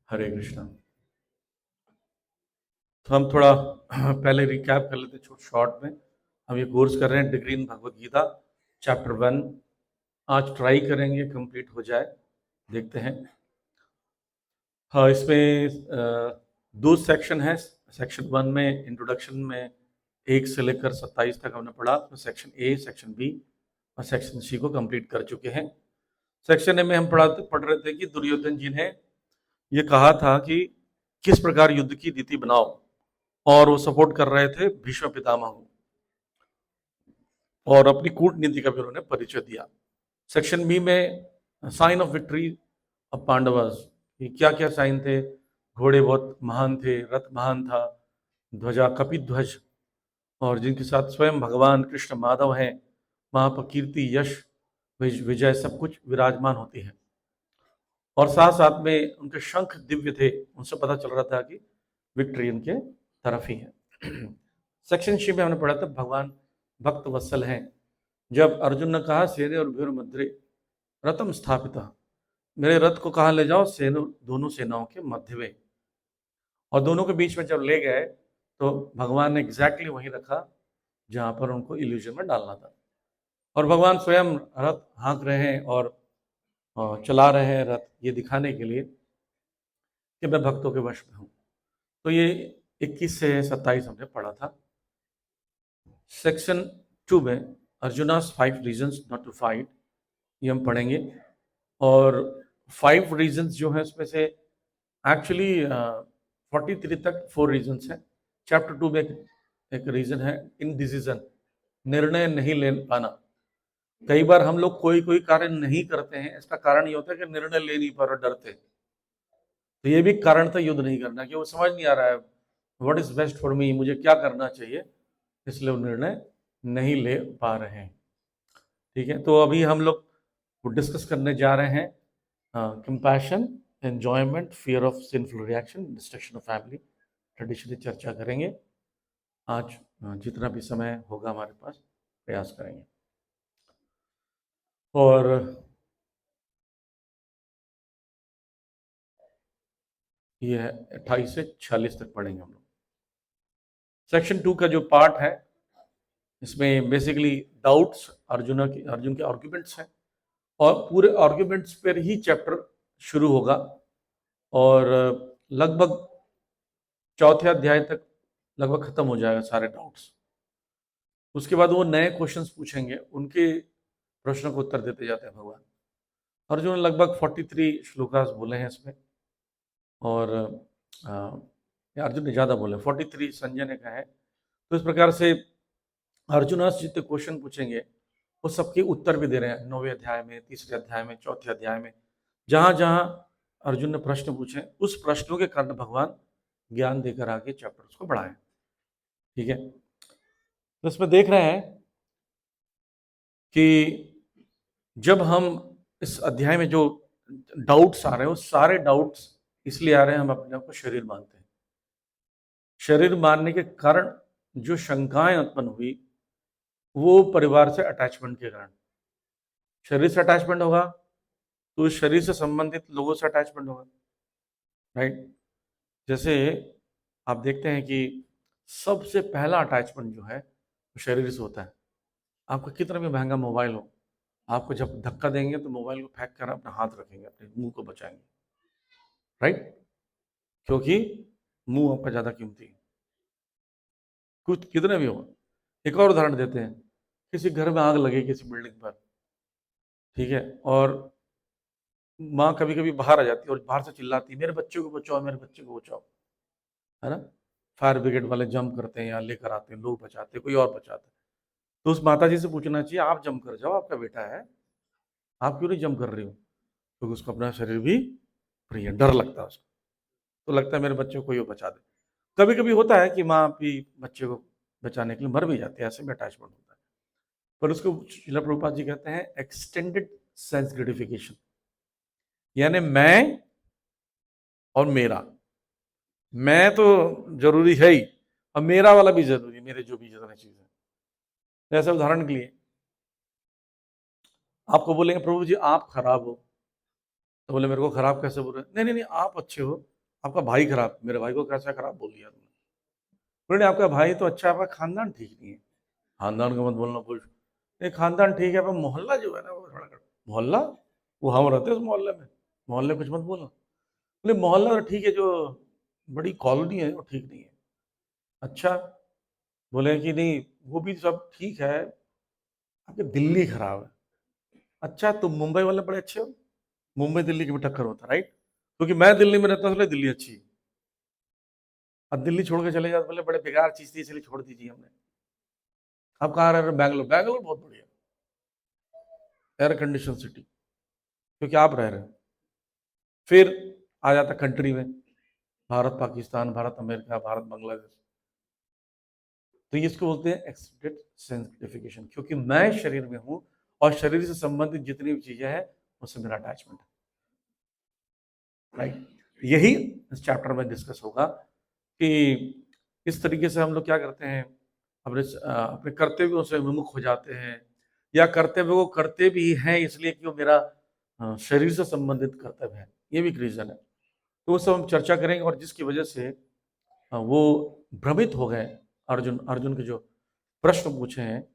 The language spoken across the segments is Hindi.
हरे कृष्णा। तो हम थोड़ा पहले रिकैप कर लेते हैं शॉर्ट में। हम ये कोर्स कर रहे हैं degree in Bhagavad Gita chapter 1। आज ट्राई करेंगे कंप्लीट हो जाए, देखते हैं। हाँ, इसमें दो सेक्शन है। सेक्शन 1 में इंट्रोडक्शन में 1 से लेकर 27 तक हमने पढ़ा। तो सेक्शन ए, सेक्शन बी और सेक्शन सी को कंप्लीट कर चुके हैं। सेक्शन ए में हम पढ़ रहे थे कि दुर्योधन जी ने ये कहा था कि किस प्रकार युद्ध की नीति बनाओ, और वो सपोर्ट कर रहे थे भीष्म पितामह को, और अपनी कूटनीति का भी उन्होंने परिचय दिया। सेक्शन बी में sign of victory of Pandavas, क्या क्या साइन थे। घोड़े बहुत महान थे, रथ महान था, ध्वजा कपिध्वज, और जिनके साथ स्वयं भगवान कृष्ण माधव हैं, वहां पर कीर्ति, यश, विजय सब कुछ विराजमान होती है। और साथ साथ में उनके शंख दिव्य थे, उनसे पता चल रहा था कि विक्ट्री उनके तरफ ही है। सेक्शन सी में हमने पढ़ा था भगवान भक्त वत्सल हैं। जब अर्जुन ने कहा सेने और भीर मध्य रथम स्थापित, मेरे रथ को कहाँ ले जाओ, दोनों सेनाओं के मध्य में। और दोनों के बीच में जब ले गए तो भगवान ने एग्जैक्टली वहीं रखा जहां पर उनको इल्यूजन में डालना था। और भगवान स्वयं रथ हाँक रहे हैं और चला रहे हैं रथ, ये दिखाने के लिए कि मैं भक्तों के वश में हूँ। तो ये 21 से 27 हमने पढ़ा था। सेक्शन 2 में अर्जुनास 5 रीजंस नॉट टू फाइट, ये हम पढ़ेंगे। और 5 रीजंस जो है उसमें से एक्चुअली 43 तक 4 रीजंस हैं। चैप्टर 2 में एक रीजन है इनडिसीजन, निर्णय नहीं ले पाना। कई बार हम लोग कोई कोई कार्य नहीं करते हैं, इसका कारण ये होता है कि निर्णय ले नहीं पा रहे, डरते। तो ये भी कारण था युद्ध नहीं करना, कि वो समझ नहीं आ रहा है what is best for me, मुझे क्या करना चाहिए, इसलिए वो निर्णय नहीं ले पा रहे हैं। ठीक है, तो अभी हम लोग डिस्कस करने जा रहे हैं compassion, enjoyment, fear of sinful reaction, destruction of family. Traditionally चर्चा करेंगे आज, जितना भी समय होगा हमारे पास प्रयास करेंगे। और ये है 28 से 46 तक पढ़ेंगे हम लोग। सेक्शन 2 का जो पार्ट है, इसमें बेसिकली डाउट्स, अर्जुन के आर्ग्यूमेंट्स हैं, और पूरे आर्ग्यूमेंट्स पर ही चैप्टर शुरू होगा। और लगभग चौथे अध्याय तक लगभग खत्म हो जाएगा सारे डाउट्स। उसके बाद वो नए क्वेश्चंस पूछेंगे, उनके प्रश्नों को उत्तर देते जाते हैं भगवान। अर्जुन ने लगभग 43 श्लोकास बोले हैं इसमें, और अर्जुन ने ज़्यादा बोले, 43 संजय ने कहा है। तो इस प्रकार से अर्जुन से जितने क्वेश्चन पूछेंगे वो सबके उत्तर भी दे रहे हैं 9वें अध्याय में, 3रे अध्याय में, 4थे अध्याय में। जहां जहां अर्जुन ने प्रश्न पूछे, उस प्रश्नों के कारण भगवान ज्ञान देकर आगे चैप्टर्स को बढ़ाएं। ठीक है, तो इसमें देख रहे हैं कि जब हम इस अध्याय में जो डाउट्स आ रहे हैं, वो सारे डाउट्स इसलिए आ रहे हैं, हम अपने आप को शरीर मानते हैं। शरीर मानने के कारण जो शंकाएं उत्पन्न हुई, वो परिवार से अटैचमेंट के कारण। शरीर से अटैचमेंट होगा तो उस शरीर से संबंधित लोगों से अटैचमेंट होगा, राइट। जैसे आप देखते हैं कि सबसे पहला अटैचमेंट जो है वो शरीर से होता है। आपका कितना भी महंगा मोबाइल हो, आपको जब धक्का देंगे तो मोबाइल को फेंक कर अपना हाथ रखेंगे, अपने मुंह को बचाएंगे, राइट, क्योंकि मुंह आपका ज्यादा कीमती है, कुछ कितने भी हो। एक और उदाहरण देते हैं, किसी घर में आग लगे किसी बिल्डिंग पर, ठीक है, और माँ कभी कभी बाहर आ जाती है और बाहर से चिल्लाती है, मेरे बच्चे को बचाओ, मेरे बच्चे को बचाओ, है ना। फायर ब्रिगेड वाले जंप करते हैं या लेकर आते हैं, लोग बचाते हैं, कोई और बचाता है। तो उस माता जी से पूछना चाहिए, आप जंप कर जाओ, आपका बेटा है, आप क्यों नहीं जंप कर रही हो। क्योंकि उसको अपना शरीर भी प्रिय, डर लगता है उसको, तो लगता है मेरे बच्चे को कोई और बचा दे। कभी कभी होता है कि माँ भी बच्चे को बचाने के लिए मर भी जाती है, ऐसे में अटैचमेंट होता है। पर उसको श्रील प्रभुपाद जी कहते हैं एक्सटेंडेड सेंस ग्रेटिफिकेशन, यानी मैं और मेरा, मैं तो जरूरी है ही, और मेरा वाला भी जरूरी, मेरे जो भी जितने चीज है। जैसे उदाहरण के लिए आपको बोलेंगे प्रभु जी आप खराब हो, तो बोले मेरे को खराब कैसे बोल रहे हैं, नहीं नहीं नहीं, आप अच्छे हो, आपका भाई खराब, मेरे भाई को कैसा खराब बोल दिया तुमने? बोले आपका भाई तो अच्छा है, आपका खानदान ठीक नहीं है। खानदान का मत बोलना कुछ, नहीं खानदान ठीक है पर मोहल्ला जो है ना वो थोड़ा मोहल्ला, वो हम रहते हैं उस मोहल्ले में, मोहल्ले कुछ मत बोलो। बोले मोहल्ला तो ठीक है, जो बड़ी कॉलोनी है वो ठीक नहीं है। अच्छा, बोले कि नहीं वो भी सब ठीक है, आपकी दिल्ली खराब है। अच्छा, तुम मुंबई वाले बड़े अच्छे हो, मुंबई दिल्ली की भी टक्कर होता है, राइट? क्योंकि मैं दिल्ली में रहता हूँ इसलिए दिल्ली अच्छी है। अब दिल्ली छोड़ के चले जाते, बोले बड़े बेकार चीज थी इसलिए छोड़ दीजिए हमने। अब कहाँ रह रहे हो? बैंगलोर, बैंगलोर बहुत बढ़िया, एयर कंडीशन सिटी, क्योंकि आप रह रहे हो। फिर आ जाता कंट्री में, भारत पाकिस्तान, भारत अमेरिका, भारत बांग्लादेश। तो ये इसको बोलते हैं एक्सटेंडेड सेंसिटिफिकेशन, क्योंकि मैं शरीर में हूं और शरीर से संबंधित जितनी भी चीजें हैं उससे मेरा अटैचमेंट है, राइट? यही इस चैप्टर में डिस्कस होगा कि इस तरीके से हम लोग क्या करते हैं, अपने कर्तव्यों से विमुख हो जाते हैं, या कर्तव्य को करते भी हैं इसलिए कि वो मेरा शरीर से संबंधित कर्तव्य है, ये भी एक रीजन है। तो वो सब हम चर्चा करेंगे, और जिसकी वजह से वो भ्रमित हो गए, अर्जुन अर्जुन के जो प्रश्न पूछे हैं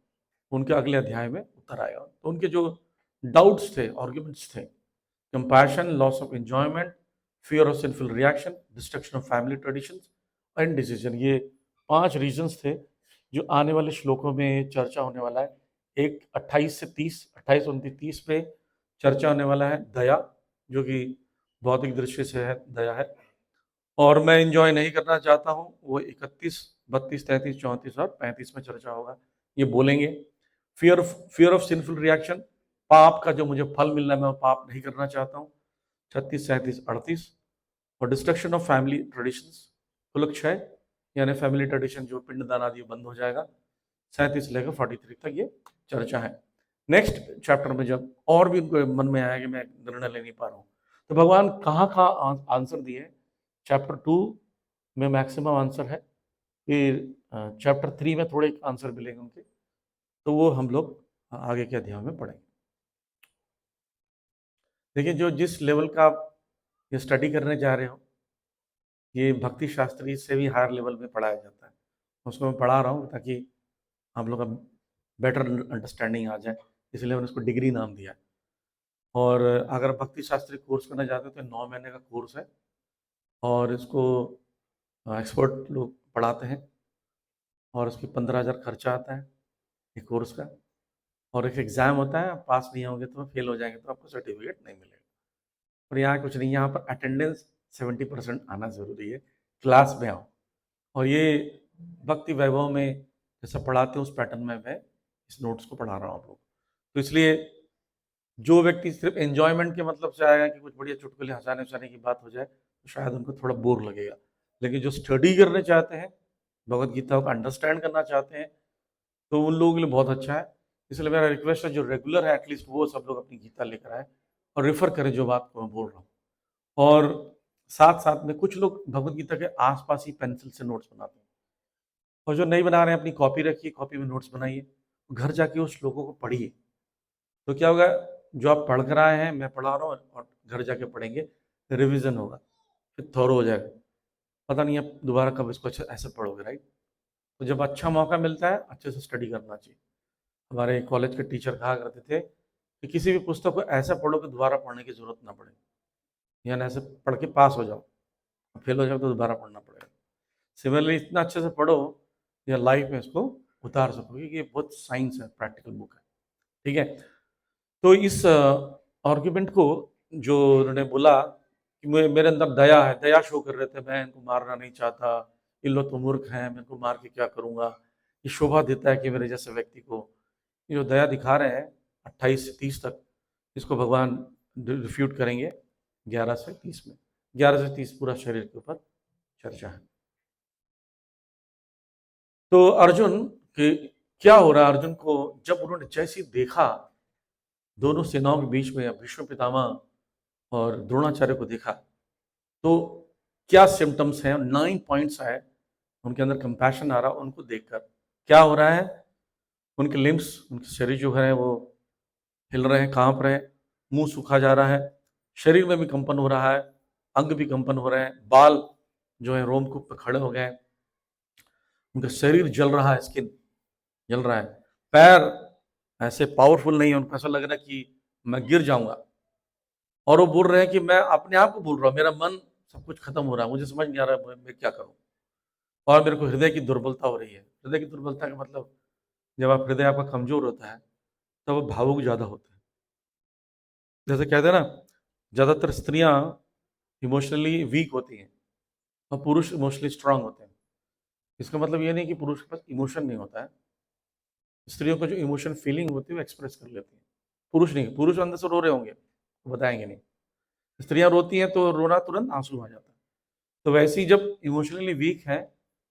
उनके अगले अध्याय में उत्तर आएगा। तो उनके जो डाउट्स थे, आर्ग्यूमेंट्स थे, compassion, loss of enjoyment, fear of sinful reaction, destruction of family traditions and decision, ये 5 रीजंस थे जो आने वाले श्लोकों में चर्चा होने वाला है। एक 28 से 30, 28, 29, 30 पे चर्चा होने वाला है दया, जो कि भौतिक दृष्टि से है दया है, और मैं एंजॉय नहीं करना चाहता हूँ, वो 31, 32, 33, 34 और 35 में चर्चा होगा, ये बोलेंगे। फियर ऑफ सिंफुल रिएक्शन, पाप का जो मुझे फल मिलना है मैं वो पाप नहीं करना चाहता हूँ, 36, 37, 38। और डिस्ट्रक्शन ऑफ फैमिली ट्रेडिशंस, कुलक्षय यानी फैमिली ट्रेडिशन जो पिंडदान आदि बंद हो जाएगा, 37 लेकर 43 तक ये चर्चा है। नेक्स्ट चैप्टर में जब और भी उनको मन में आया कि मैं निर्णय ले नहीं पा रहा हूँ, तो भगवान कहाँ कहाँ आंसर दिए। चैप्टर 2 में मैक्सिमम आंसर है, फिर चैप्टर 3 में थोड़े आंसर मिलेंगे उनके, तो वो हम लोग आगे के अध्याय में पढ़ेंगे। देखिए, जो जिस लेवल का आप ये स्टडी करने जा रहे हो, ये भक्ति शास्त्री से भी हायर लेवल में पढ़ाया जाता है, उसको मैं पढ़ा रहा हूँ ताकि आप लोग का बेटर अंडरस्टैंडिंग आ जाए, इसलिए मैंने उसको डिग्री नाम दिया है। और अगर भक्ति शास्त्री कोर्स करना चाहते हो तो 9 महीने का कोर्स है, और इसको एक्सपर्ट लोग पढ़ाते हैं, और उसकी 15,000 खर्चा आता है एक कोर्स का, और एक एग्ज़ाम होता है, आप पास नहीं होंगे तो फेल हो जाएंगे तो आपको सर्टिफिकेट नहीं मिलेगा। और यहाँ कुछ नहीं, यहाँ पर अटेंडेंस 70% आना ज़रूरी है, क्लास में आओ। और ये भक्ति वैभव में जैसा पढ़ाते हैं उस पैटर्न में मैं इस नोट्स को पढ़ा रहा हूँ आप लोग। तो इसलिए जो व्यक्ति सिर्फ एंजॉयमेंट के मतलब से आएगा कि कुछ बढ़िया चुटकुले हंसाने वसाने की बात हो जाए तो शायद उनको थोड़ा बोर लगेगा, लेकिन जो स्टडी करने चाहते हैं, भगवत गीता को अंडरस्टैंड करना चाहते हैं, तो उन लोगों के लिए बहुत अच्छा है। इसलिए मेरा रिक्वेस्ट है, जो रेगुलर है एटलीस्ट वो सब लोग अपनी गीता लेकर आए और रेफर करें जो बात को मैं बोल रहा हूँ। और साथ साथ में कुछ लोग भगवत गीता के आसपास ही पेंसिल से नोट्स बनाते हैं, और जो नहीं बना रहे हैं अपनी कॉपी रखिए, कॉपी में नोट्स बनाइए, घर जाके उस श्लोकों को पढ़िए। तो क्या होगा, जो आप पढ़ कर आए हैं, मैं पढ़ा रहा हूँ और घर जाके पढ़ेंगे, रिवीजन होगा, फिर थोरो हो जाएगा, पता नहीं आप दोबारा कब इसको ऐसे पढ़ोगे, राइट? तो जब अच्छा मौका मिलता है अच्छे से स्टडी करना चाहिए। हमारे कॉलेज के टीचर कहा करते थे कि किसी भी पुस्तक को ऐसा पढ़ो कि दोबारा पढ़ने की जरूरत ना पड़े, यानी ऐसे पढ़ के पास हो जाओ, फेल हो जाओ तो दोबारा पढ़ना पड़ेगा। सिमिलरली इतना अच्छे से पढ़ो या लाइफ में इसको उतार सकोगे, कि ये बहुत साइंस है, प्रैक्टिकल बुक है, ठीक है? तो इस आर्ग्यूमेंट को जो उन्होंने बोला कि मेरे अंदर दया है, दया शो कर रहे थे, मैं इनको मारना नहीं चाहता, इन लोग तो मूर्ख हैं, मैं इनको मार के क्या करूँगा, ये शोभा देता है कि मेरे जैसे व्यक्ति को, ये जो दया दिखा रहे हैं 28 से 30 तक, इसको भगवान रिफ्यूट करेंगे 11 से 30 में। 11 से 30 पूरा शरीर के ऊपर चर्चा है। तो अर्जुन के क्या हो रहा है, अर्जुन को जब उन्होंने जैसे ही देखा, दोनों सेनाओं के बीच में भीष्म पितामह और द्रोणाचार्य को देखा, तो क्या सिम्टम्स हैं, 9 पॉइंट्स है उनके अंदर, कंपैशन आ रहा उनको देखकर। क्या हो रहा है, उनके लिम्स, उनके शरीर जो है वो हिल रहे हैं, कांप रहे हैं, मुंह सूखा जा रहा है, शरीर में भी कंपन हो रहा है, अंग भी कंपन हो रहे हैं, बाल जो है रोमकूप पे खड़े हो गए, उनका शरीर जल रहा है, स्किन जल रहा है, पैर ऐसे पावरफुल नहीं है, उनको ऐसा लग रहा है कि मैं गिर जाऊंगा। और वो बोल रहे हैं कि मैं अपने आप को बोल रहा हूँ, मेरा मन सब कुछ खत्म हो रहा है, मुझे समझ नहीं आ रहा है मैं क्या करूं, और मेरे को हृदय की दुर्बलता हो रही है। हृदय की दुर्बलता का मतलब, जब आप हृदय आपका कमजोर होता है तब आप भावुक ज्यादा होते हैं। जैसे कहते हैं ना, ज्यादातर स्त्रियां इमोशनली वीक होती हैं और पुरुष इमोशनली स्ट्रांग होते हैं। इसका मतलब ये नहीं कि पुरुष के पास इमोशन नहीं होता है, स्त्रियों को जो इमोशन फीलिंग होती है वो एक्सप्रेस कर लेती है, पुरुष नहीं। पुरुष अंदर से रो रहे होंगे, वो बताएंगे नहीं। स्त्रियां रोती हैं तो रोना तुरंत आंसू आ जाता है। तो वैसे ही जब इमोशनली वीक है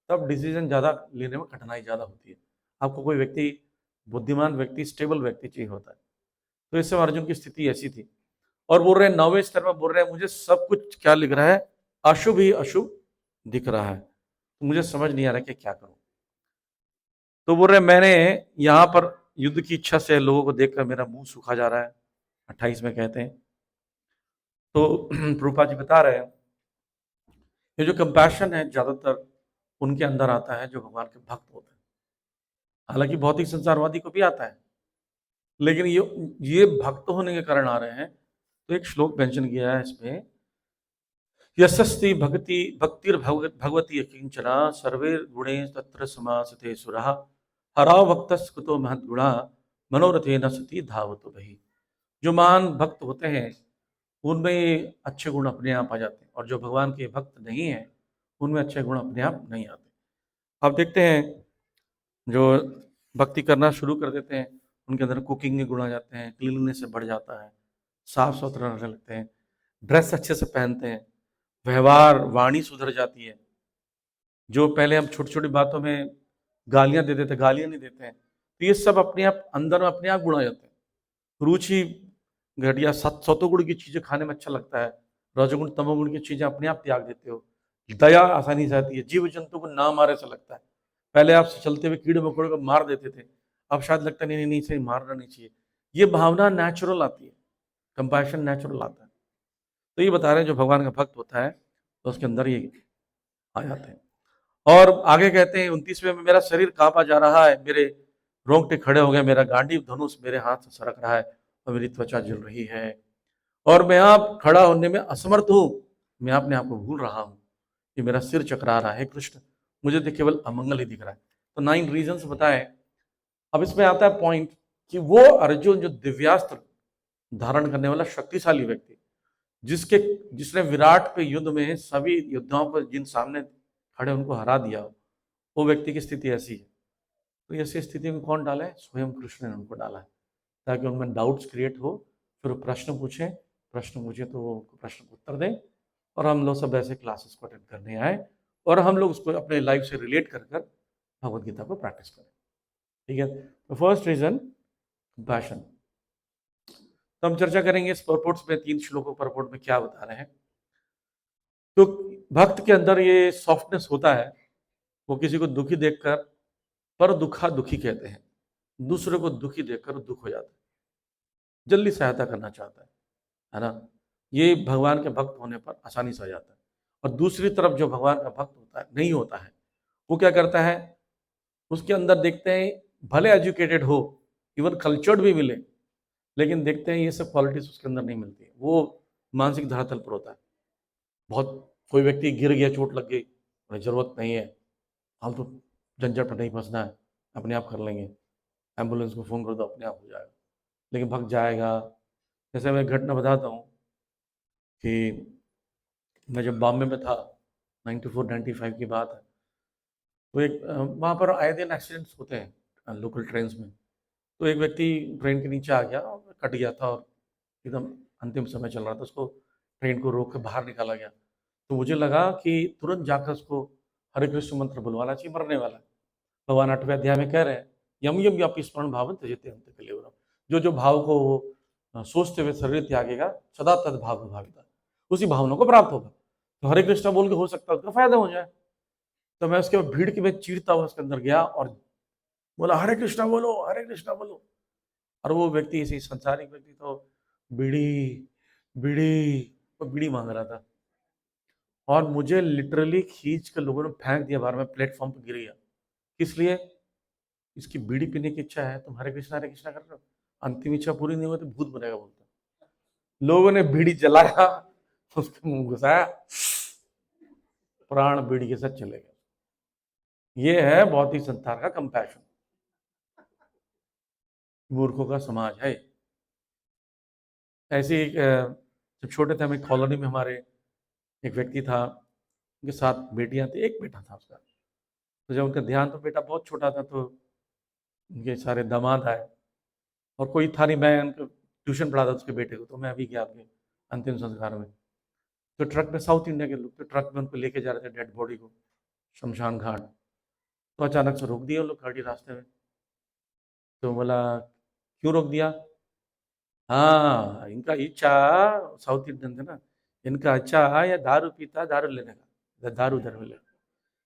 तब डिसीजन ज़्यादा लेने में कठिनाई ज़्यादा होती है। आपको कोई व्यक्ति, बुद्धिमान व्यक्ति, स्टेबल व्यक्ति चाहिए होता है। तो इस समय अर्जुन की स्थिति ऐसी थी, और बोल रहे हैं 9वें स्तर में, बोल रहे हैं मुझे सब कुछ क्या लिख रहा है, अशुभ ही अशुभ दिख रहा है, तो मुझे समझ नहीं आ रहा कि क्या करूं। तो बोल रहे हैं मैंने यहाँ पर युद्ध की इच्छा से लोगों को देखकर मेरा मुंह सूखा जा रहा है, 28 में कहते हैं। तो प्रभुपाद जी बता रहे हैं, ये जो कंपैशन है ज्यादातर उनके अंदर आता है जो भगवान के भक्त होते हैं। हालांकि भौतिक संसारवादी को भी आता है, लेकिन ये भक्त होने के कारण आ रहे हैं। तो एक श्लोक मेंशन किया है इसमें, यशस्ति भक्ति भक्तिर भगवती किंचना सर्वे गुणे तत्र समासते सुरः हराव भक्तस् कुतो महद्गुणा मनोरथे न सती धावतो भई। जो महान भक्त होते हैं उनमें अच्छे गुण अपने आप आ जाते हैं, और जो भगवान के भक्त नहीं है उनमें अच्छे गुण अपने आप नहीं आते। आप देखते हैं जो भक्ति करना शुरू कर देते हैं उनके अंदर कुकिंग के गुण आ जाते हैं, क्लीनलीनेस से बढ़ जाता है, साफ सुथरा रहने लगते हैं, ड्रेस अच्छे से पहनते हैं, व्यवहार वाणी सुधर जाती है। जो पहले हम छोटी छोटी बातों में गालियां देते थे, गालियां नहीं देते हैं। तो ये सब अपने आप अंदर में अपने आप गुण आ जाते हैं। रुचि घटिया, सतोगुण की चीजें खाने में अच्छा लगता है, रजोगुण तमोगुण की चीजें अपने आप त्याग देते हो। दया आसानी से आती है, जीव जंतु को ना मारे से लगता है। पहले आप चलते हुए कीड़े मकोड़े को मार देते थे, अब शायद लगता नहीं नहीं नहीं सही, मारना नहीं चाहिए। ये भावना नेचुरल आती है, कंपैशन नेचुरल आता है। तो ये बता रहे हैं जो भगवान का भक्त होता है तो उसके अंदर ये आ जाते हैं। और आगे कहते हैं 29वें में, मेरा शरीर कांपा जा रहा है, मेरे रोंगटे खड़े हो गए, मेरा गांडीव धनुष मेरे हाथ से सरक रहा है और मेरी त्वचा जल रही है, और मैं आप खड़ा होने में असमर्थ हूं, मैं अपने आप को भूल रहा हूं कि मेरा सिर चकरा रहा है कृष्ण, मुझे तो केवल अमंगल ही दिख रहा है। तो 9 रीजंस बताए। अब इसमें आता है पॉइंट कि वो अर्जुन जो दिव्यास्त्र धारण करने वाला शक्तिशाली व्यक्ति, जिसके जिसने विराट पे युद्ध में सभी योद्धाओं को जिन सामने खड़े उनको हरा दिया, वो व्यक्ति की स्थिति ऐसी है। तो ऐसी स्थिति में कौन डाला है? स्वयं कृष्ण ने उनको डाला है, ताकि उनमें डाउट्स क्रिएट हो, फिर वो प्रश्न पूछें, प्रश्न पूछे तो वो प्रश्न को उत्तर दें, और हम लोग सब ऐसे क्लासेस को अटेंड करने आए और हम लोग उसको अपने लाइफ से रिलेट कर कर भगवद गीता को प्रैक्टिस करें। ठीक है, तो फर्स्ट रीजन कंपैशन। तो हम चर्चा करेंगे इस परपोर्ट्स में, 3 श्लोकों परपोर्ट में क्या बता रहे हैं। तो भक्त के अंदर ये सॉफ्टनेस होता है, वो किसी को दुखी देखकर, पर दुखा दुखी कहते हैं, दूसरे को दुखी देखकर दुख हो जाता है, जल्दी सहायता करना चाहता है ना। ये भगवान के भक्त होने पर आसानी से आ जाता है। और दूसरी तरफ जो भगवान का भक्त होता है, नहीं होता है, वो क्या करता है, उसके अंदर देखते हैं भले एजुकेटेड हो, इवन कल्चर्ड भी मिले, लेकिन देखते हैं ये सब क्वालिटीज उसके अंदर नहीं मिलती, वो मानसिक धरातल पर होता है। बहुत कोई व्यक्ति गिर गया, चोट लग गई, जरूरत नहीं है, फालतू झंझट पर नहीं फंसना है, अपने आप कर लेंगे, एम्बुलेंस को फ़ोन कर दो अपने आप हो जाएगा। लेकिन भग जाएगा। जैसे मैं घटना बताता हूँ कि मैं जब बॉम्बे में था, 94-95 की बात है, तो एक वहाँ पर आए दिन एक्सीडेंट्स होते हैं लोकल ट्रेन में। तो एक व्यक्ति ट्रेन के नीचे आ गया और कट गया था, और एकदम अंतिम समय चल रहा था, उसको ट्रेन को रोक के बाहर निकाला गया। तो मुझे लगा कि तुरंत जाकर उसको हरे कृष्ण मंत्र बुलवाना चाहिए, मरने वाला है। भगवान 8वें अध्याय में कह रहे हैं, यम यम व्यापी स्मरण भावन त्यजते अंत कलेवरम। जो जो भाव को वो सोचते हुए शरीर त्यागेगा, सदा तद भाव भाविता, उसी भावना को प्राप्त होगा। तो हरे कृष्णा बोल के हो सकता है उसका फायदा हो जाए। तो मैं उसके भीड़ के में चीरता हुआ उसके अंदर गया और बोला, हरे कृष्णा बोलो, हरे कृष्णा बोलो। और वो व्यक्ति, इसी संसारिक व्यक्ति, तो बीड़ी बीड़ी, वो बीड़ी मांग रहा था। और मुझे लिटरली खींच कर लोगों ने फेंक दिया बाहर, में प्लेटफॉर्म पर गिर गया। किस लिए? इसकी बीड़ी पीने की इच्छा है, तुम हरे कृष्णा कर रहे हो, अंतिम इच्छा पूरी नहीं हुई तो भूत बनेगा बोलता। लोगों ने बीड़ी जलाया, उसके मुंह घुसाया, प्राण बीड़ी के साथ चले गए। ये है भौतिक संसार का कंपैशन। मूर्खों का समाज है। ऐसे ही जब छोटे थे हम, एक कॉलोनी में हमारे एक व्यक्ति था, उनके साथ बेटियां थी, एक बेटा था उसका। तो जब उनका ध्यान, तो बेटा बहुत छोटा था, तो उनके सारे दामाद आए, और कोई था नहीं, मैं उनको ट्यूशन पढ़ाता उसके बेटे को, तो मैं अभी गया अपने अंतिम संस्कार में। तो ट्रक में, साउथ इंडिया के लोग, तो ट्रक में उनको लेके जा रहे थे डेड बॉडी को शमशान घाट। तो अचानक से रोक दिया वो लोग गाड़ी रास्ते में। तो बोला, क्यों रोक दिया? हाँ, इनका इच्छा, साउथ इंडियन थे ना, इनका अच्छा या दारू पीता, दारू लेने का, दारू उधर मिले,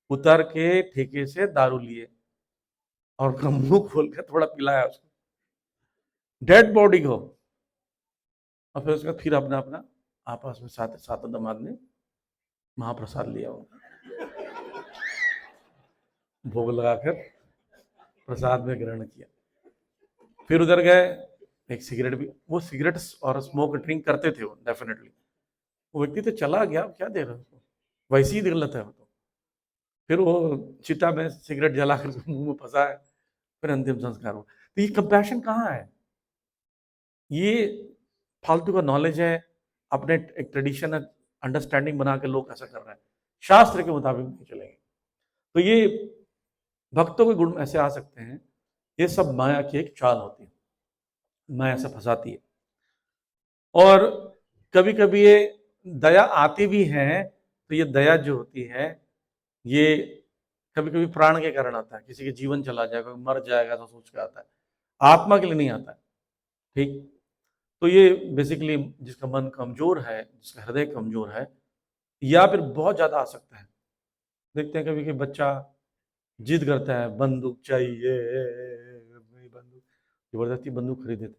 उतर के ठेके से दारू लिए और उसका मुंह खोल के थोड़ा पिलाया उसको, डेड बॉडी को। और फिर उसके बाद फिर अपना अपना आपस में सात सातों दामाद ने महाप्रसाद लिया उनका, भोग लगाकर प्रसाद में ग्रहण किया। फिर उधर गए, एक सिगरेट भी, वो सिगरेट्स और स्मोक ड्रिंक करते थे वो डेफिनेटली। वो व्यक्ति तो चला गया, क्या दे रहे हो उसको, वैसे ही गलत है वो तो। फिर वो चिता में सिगरेट जला कर मुंह में फंसा है, फिर अंतिम संस्कार हुआ। तो ये कंपैशन कहाँ है? ये फालतू का नॉलेज है, अपने एक ट्रेडिशन, अंडरस्टैंडिंग बना के लोग ऐसा कर रहे हैं, शास्त्र के मुताबिक नहीं चलेंगे। तो ये भक्तों के गुण ऐसे आ सकते हैं, ये सब माया की एक चाल होती है, माया से फंसाती है। और कभी कभी ये दया आती भी है, तो ये दया जो होती है, ये कभी कभी प्राण के कारण आता है, किसी के जीवन चला जाएगा, मर जाएगा तो सोच के आता है, आत्मा के लिए नहीं आता है। ठीक। तो ये बेसिकली जिसका मन कमजोर है, जिसका हृदय कमजोर है, या फिर बहुत ज्यादा आ सकता है। देखते हैं कभी कभी बच्चा जिद करता है, बंदूक चाहिए, बंदूक, जबरदस्ती बंदूक खरीद देते।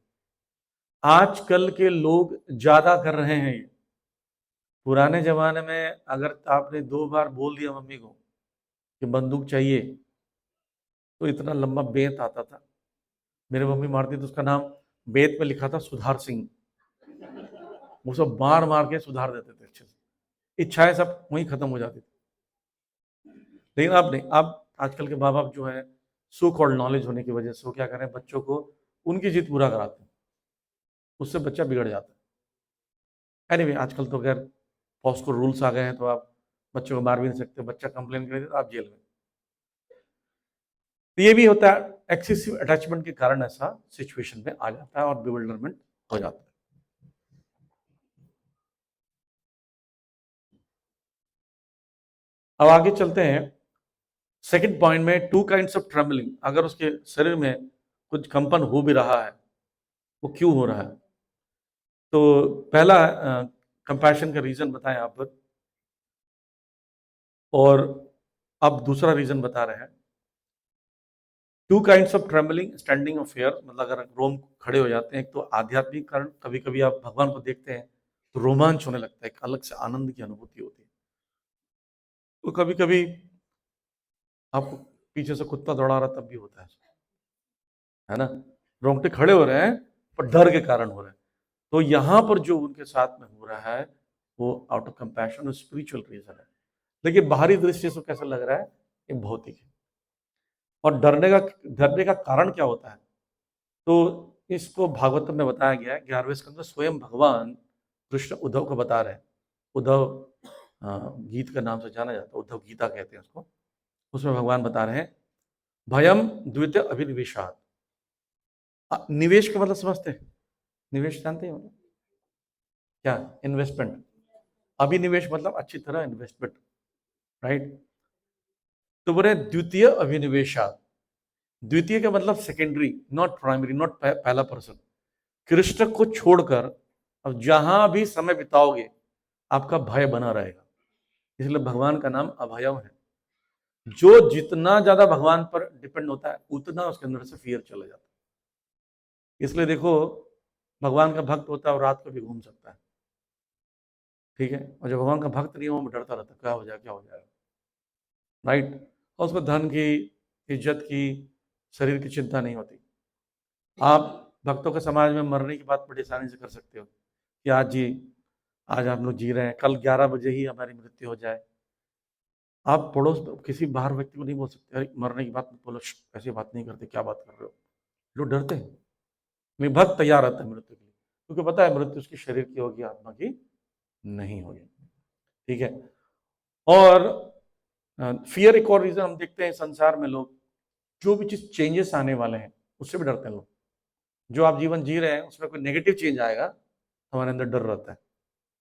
आजकल के लोग ज्यादा कर रहे हैं ये। पुराने जमाने में अगर आपने 2 बार बोल दिया मम्मी को कि बंदूक चाहिए, तो इतना लंबा बेंत आता था। मेरे मम्मी मारती तो उसका नाम बेंत में लिखा था सुधार सिंह। वो सब मार मार के सुधार देते थे अच्छे से, इच्छाएं सब वहीं खत्म हो जाती थी। लेकिन अब नहीं, अब आजकल के माँ बाप जो है, सो कॉल्ड नॉलेज होने की वजह से वो क्या करें, बच्चों को उनकी जिद पूरा कराते हैं, उससे बच्चा बिगड़ जाता है। एनीवे, आजकल तो खैर पॉस्को रूल्स आ गए हैं, तो आप बच्चों को मार भी नहीं सकते, बच्चा कंप्लेन करे तो आप जेल में। तो ये भी होता है, एक्सेसिव अटैचमेंट के कारण ऐसा सिचुएशन में आ जाता है और बिविल्डरमेंट हो जाता है। अब आगे चलते हैं सेकंड पॉइंट में, टू काइंड्स ऑफ ट्रेवलिंग। अगर उसके शरीर में कुछ कंपन हो भी रहा है, वो क्यों हो रहा है? तो पहला कंपैशन का रीजन बताएं आप पर, और अब दूसरा रीजन बता रहे हैं। Two kinds of travelling, standing of fair, मतलब अगर रोम खड़े हो जाते हैं, एक तो आध्यात्मिक कारण, कभी कभी आप भगवान को देखते हैं तो रोमांच होने लगता है, एक अलग से आनंद की अनुभूति होती है। तो कभी कभी आपको पीछे से कुत्ता दौड़ा रहा, तब भी होता है ना, रोंगटे खड़े हो रहे हैं, पर डर के कारण हो रहे हैं। तो यहां पर जो उनके साथ में हो रहा है, वो आउट ऑफ कंपैशन और स्पिरिचुअल रीजन है। लेकिन बाहरी दृष्टि से कैसा लग रहा है, ये भौतिक है। और डरने का कारण क्या होता है? तो इसको भागवतम में बताया गया है, 11वें स्कंद में स्वयं भगवान कृष्ण उद्धव को बता रहे हैं। उद्धव गीत का नाम से जाना जाता है, उद्धव गीता कहते हैं उसको। उसमें भगवान बता रहे हैं, भयम द्वितीय अभिनिवेशात। निवेश का मतलब समझते हैं? निवेश जानते हैं मतलब क्या? इन्वेस्टमेंट। अभिनिवेश मतलब अच्छी तरह इन्वेस्टमेंट, राइट। तो बोले द्वितीय अभिनिवेशात। द्वितीय का मतलब सेकेंडरी, नॉट प्राइमरी, नॉट पहला पर्सन। कृष्ण को छोड़कर अब जहां भी समय बिताओगे, आपका भय बना रहेगा। इसलिए भगवान का नाम अभयम है। जो जितना ज्यादा भगवान पर डिपेंड होता है, उतना उसके अंदर से फियर चला जाता है। इसलिए देखो, भगवान का भक्त होता है और रात को भी घूम सकता है, ठीक है। और जब भगवान का भक्त नहीं हो, वो डरता रहता क्या हो जाए क्या हो जाएगा, राइट। और उसको धन की, इज्जत की, शरीर की चिंता नहीं होती। आप भक्तों के समाज में मरने की बात बड़ी आसानी से कर सकते हो कि आज जी, आज आप लोग जी रहे हैं, कल 11 बजे ही हमारी मृत्यु हो जाए। आप पड़ोस किसी बाहर व्यक्ति को नहीं बोल सकते अरे मरने की बात मत बोलो, ऐसी बात नहीं करते, क्या बात कर रहे हो। लोग डरते हैं, लेकिन भक्त तैयार रहता है मृत्यु के लिए, क्योंकि पता है मृत्यु उसकी शरीर की होगी, आत्मा की नहीं होगी। ठीक है। और फियर एक और रीजन हम देखते हैं संसार में, लोग जो भी चीज चेंजेस आने वाले हैं उससे भी डरते हैं लोग। जो आप जीवन जी रहे हैं उसमें कोई नेगेटिव चेंज आएगा, हमारे अंदर डर रहता